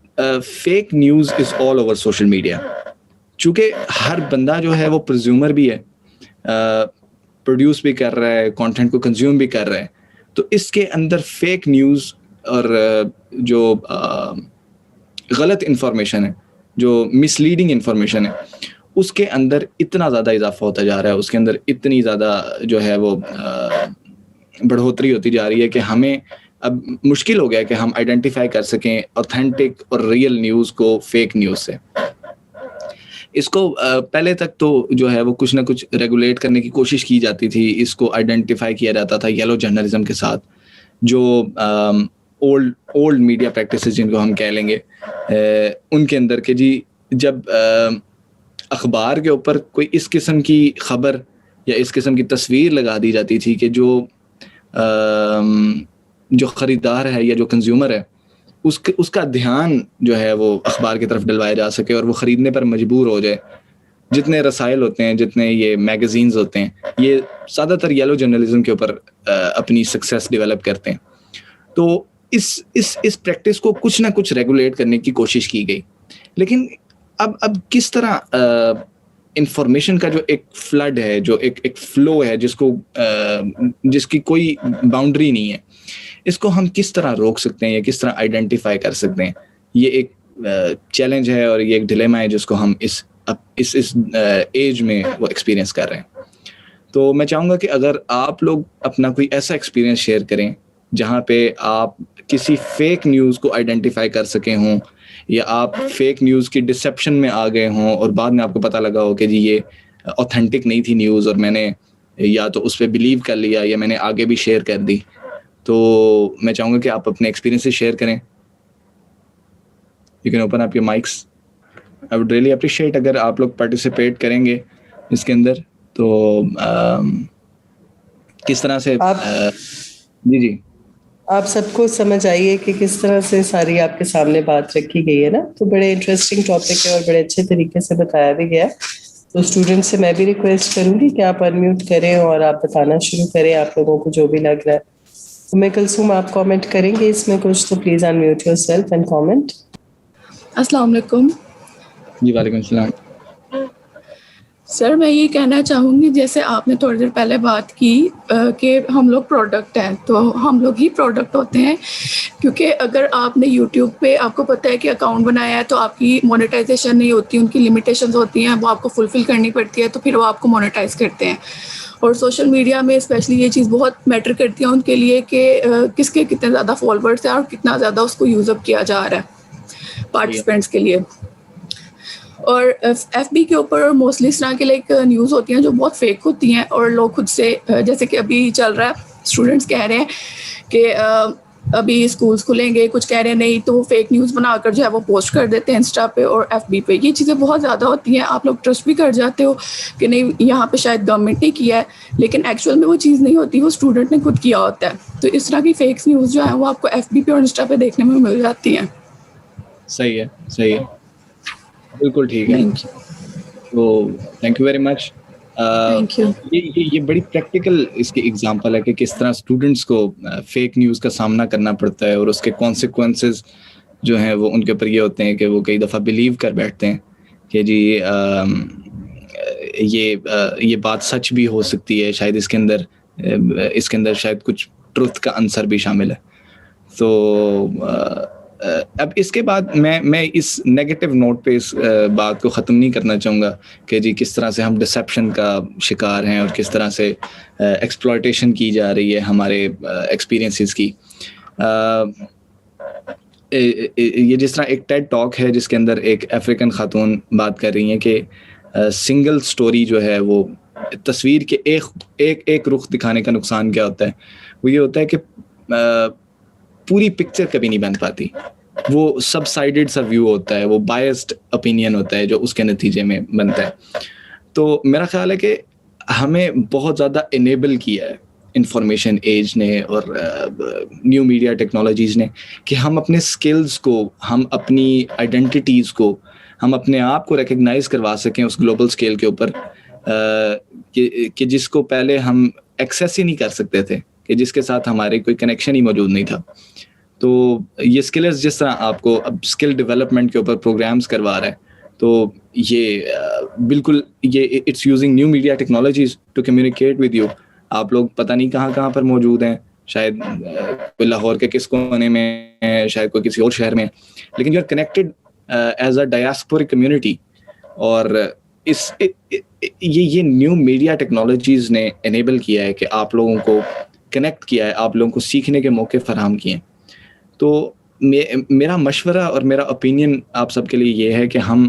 fake news is all over social media. چونکہ ہر بندہ جو ہے وہ پرزیومر بھی ہے, پروڈیوس بھی کر رہا ہے, کانٹینٹ کو کنزیوم بھی کر رہا ہے, تو اس کے اندر فیک نیوز اور جو غلط انفارمیشن ہے, جو مس لیڈنگ انفارمیشن ہے, اس کے اندر اتنا زیادہ اضافہ ہوتا جا رہا ہے, اس کے اندر اتنی زیادہ جو ہے وہ بڑھوتری ہوتی جا رہی ہے کہ ہمیں اب مشکل ہو گیا کہ ہم آئیڈینٹیفائی کر سکیں اوتھینٹک اور ریئل نیوز کو فیک نیوز سے. اس کو پہلے تک تو جو ہے وہ کچھ نہ کچھ ریگولیٹ کرنے کی کوشش کی جاتی تھی, اس کو آئیڈینٹیفائی کیا جاتا تھا یلو جرنلزم کے ساتھ, جو اولڈ میڈیا پریکٹسز جن کو ہم کہہ لیں گے ان کے اندر کہ جی جب اخبار کے اوپر کوئی اس قسم کی خبر یا اس قسم کی تصویر لگا دی جاتی تھی کہ جو خریدار ہے یا جو کنزیومر ہے اس کا دھیان جو ہے وہ اخبار کی طرف ڈلوایا جا سکے اور وہ خریدنے پر مجبور ہو جائے. جتنے رسائل ہوتے ہیں, جتنے یہ میگزینز ہوتے ہیں, یہ زیادہ تر یلو جرنلزم کے اوپر اپنی سکسیس ڈیولپ کرتے ہیں. تو اس پریکٹس کو کچھ نہ کچھ ریگولیٹ کرنے کی کوشش کی گئی. لیکن اب کس طرح انفارمیشن کا جو ایک فلڈ ہے, جو ایک فلو ہے جس کی کوئی باؤنڈری نہیں ہے, اس کو ہم کس طرح روک سکتے ہیں یا کس طرح آئیڈینٹیفائی کر سکتے ہیں, یہ ایک چیلنج ہے اور یہ ایک ڈیلیما ہے جس کو ہم اس ایج میں وہ ایکسپیرینس کر رہے ہیں. تو میں چاہوں گا کہ اگر آپ لوگ اپنا کوئی ایسا ایکسپیرینس شیئر کریں جہاں پہ آپ کسی فیک نیوز کو آئیڈینٹیفائی کر سکے ہوں, یا آپ فیک نیوز کی ڈسیپشن میں آ گئے ہوں اور بعد میں آپ کو پتہ لگا ہو کہ جی یہ اوتھینٹک نہیں تھی نیوز اور میں نے یا تو اس پہ بلیو کر لیا یا میں نے آگے بھی شیئر کر دی. تو میں چاہوں گا کہ آپ اپنے ایکسپیرینسز شیئر کریں. You can open up your mics. I would really appreciate اگر آپ لوگ پارٹیسپیٹ کریں گے اس کے اندر. تو کس طرح سے جی آپ سب کو سمجھ آئیے کہ کس طرح سے ساری آپ کے سامنے بات رکھی گئی ہے نا, تو بڑے انٹرسٹنگ ٹاپک ہے اور بڑے اچھے طریقے سے بتایا بھی گیا. تو اسٹوڈنٹ سے میں بھی ریکویسٹ کروں گی کہ آپ انمیوٹ کریں اور آپ بتانا شروع کریں آپ لوگوں کو جو بھی لگ رہا ہے. میں کلثوم آپ کامنٹ کریں گے اس میں کچھ, تو please unmute your self and comment. السلام علیکم. جی وعلیکم السلام. سر میں یہ کہنا چاہوں گی, جیسے آپ نے تھوڑی دیر پہلے بات کی کہ ہم لوگ پروڈکٹ ہیں, تو ہم لوگ ہی پروڈکٹ ہوتے ہیں. کیونکہ اگر آپ نے یوٹیوب پہ آپ کو پتہ ہے کہ اکاؤنٹ بنایا ہے تو آپ کی مونیٹائزیشن نہیں ہوتی, ان کی لمیٹیشنز ہوتی ہیں, وہ آپ کو فلفل کرنی پڑتی ہے, تو پھر وہ آپ کو مونیٹائز کرتے ہیں. اور سوشل میڈیا میں اسپیشلی یہ چیز بہت میٹر کرتی ہے ان کے لیے کہ کس کے کتنے زیادہ فالوورس ہیں اور کتنا زیادہ اس کو یوز اپ کیا جا رہا ہے پارٹیسپینٹس کے لیے. اور ایف بی کے اوپر موسٹلی اس طرح کے لائک نیوز ہوتی ہیں جو بہت فیک ہوتی ہیں, اور لوگ خود سے, جیسے کہ ابھی چل رہا ہے اسٹوڈنٹس کہہ رہے ہیں کہ ابھی اسکولس کھلیں گے, کچھ کہہ رہے ہیں نہیں, تو فیک نیوز بنا کر جو ہے وہ پوسٹ کر دیتے ہیں انسٹا پہ اور ایف بی پہ. یہ چیزیں بہت زیادہ ہوتی ہیں, آپ لوگ ٹرسٹ بھی کر جاتے ہو کہ نہیں یہاں پہ شاید گورنمنٹ نے کیا ہے, لیکن ایکچوئل میں وہ چیز نہیں ہوتی, وہ اسٹوڈنٹ نے خود کیا ہوتا ہے. تو اس طرح کی فیک نیوز جو ہے وہ آپ کو ایف بی پہ اور انسٹا پہ دیکھنے میں مل جاتی ہیں. صحیح ہے, بالکل ٹھیک ہے. تو تھینک یو ویری مچ. یہ بڑی پریکٹیکل اس کی ایگزامپل ہے کہ کس طرح اسٹوڈنٹس کو فیک نیوز کا سامنا کرنا پڑتا ہے, اور اس کے کانسیکوینسز جو ہیں وہ ان کے اوپر یہ ہوتے ہیں کہ وہ کئی دفعہ بلیو کر بیٹھتے ہیں کہ جی یہ بات سچ بھی ہو سکتی ہے, شاید اس کے اندر شاید کچھ ٹروتھ کا عنصر بھی شامل ہے. تو اب اس کے بعد میں اس نیگیٹو نوٹ پہ اس بات کو ختم نہیں کرنا چاہوں گا کہ جی کس طرح سے ہم ڈسیپشن کا شکار ہیں اور کس طرح سے ایکسپلائٹیشن کی جا رہی ہے ہمارے ایکسپیرینسز کی. یہ جس طرح ایک ٹیڈ ٹاک ہے جس کے اندر ایک افریقن خاتون بات کر رہی ہیں کہ سنگل سٹوری جو ہے وہ تصویر کے ایک رخ دکھانے کا نقصان کیا ہوتا ہے, وہ یہ ہوتا ہے کہ پوری پکچر کبھی نہیں بن پاتی, وہ سب سائیڈڈ سا ویو ہوتا ہے, وہ بائسڈ اوپینین ہوتا ہے جو اس کے نتیجے میں بنتا ہے. تو میرا خیال ہے کہ ہمیں بہت زیادہ انیبل کیا ہے انفارمیشن ایج نے اور نیو میڈیا ٹیکنالوجیز نے کہ ہم اپنے سکلز کو, ہم اپنی آئیڈینٹیٹیز کو, ہم اپنے آپ کو ریکگنائز کروا سکیں اس گلوبل سکیل کے اوپر کہ جس کو پہلے ہم ایکسیس ہی نہیں کر سکتے تھے, کہ جس کے ساتھ ہمارے کوئی کنیکشن ہی موجود نہیں تھا. تو یہ اسکلز جس طرح آپ کو اب اسکل ڈیولپمنٹ کے اوپر پروگرامز کروا رہا ہے, تو یہ بالکل یہ it's using new media technologies to communicate with you. آپ لوگ پتہ نہیں کہاں پر موجود ہیں, شاید کوئی لاہور کے کس کونے میں ہیں, شاید کوئی کسی اور شہر میں, لیکن you are connected as a diasporic community. اور یہ نیو میڈیا ٹیکنالوجیز نے انیبل کیا ہے کہ آپ لوگوں کو کنیکٹ کیا ہے, آپ لوگوں کو سیکھنے کے موقع فراہم کیے ہیں. تو میرا مشورہ اور میرا اوپینین آپ سب کے لیے یہ ہے کہ ہم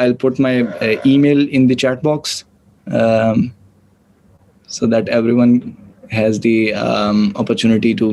I'll put my email in the chat box so that everyone has the opportunity to.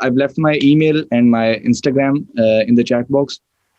I've left my email and my Instagram in the chat box.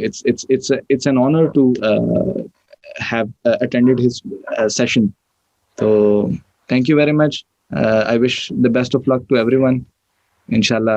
it's an honor to have attended his session. So thank you very much. I wish the best of luck to everyone. Inshallah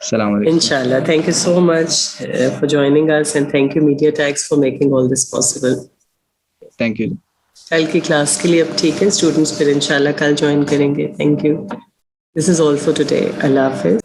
Assalamu alaikum. Inshallah. Thank you so much for joining us, and thank you MediaTags for making all this possible. Thank you. کل کی class کے لیے اب ٹھیک ہے students, پھر انشاءاللہ کل جوائن کریں گے. Thank you. This is all for today. اللہ حافظ.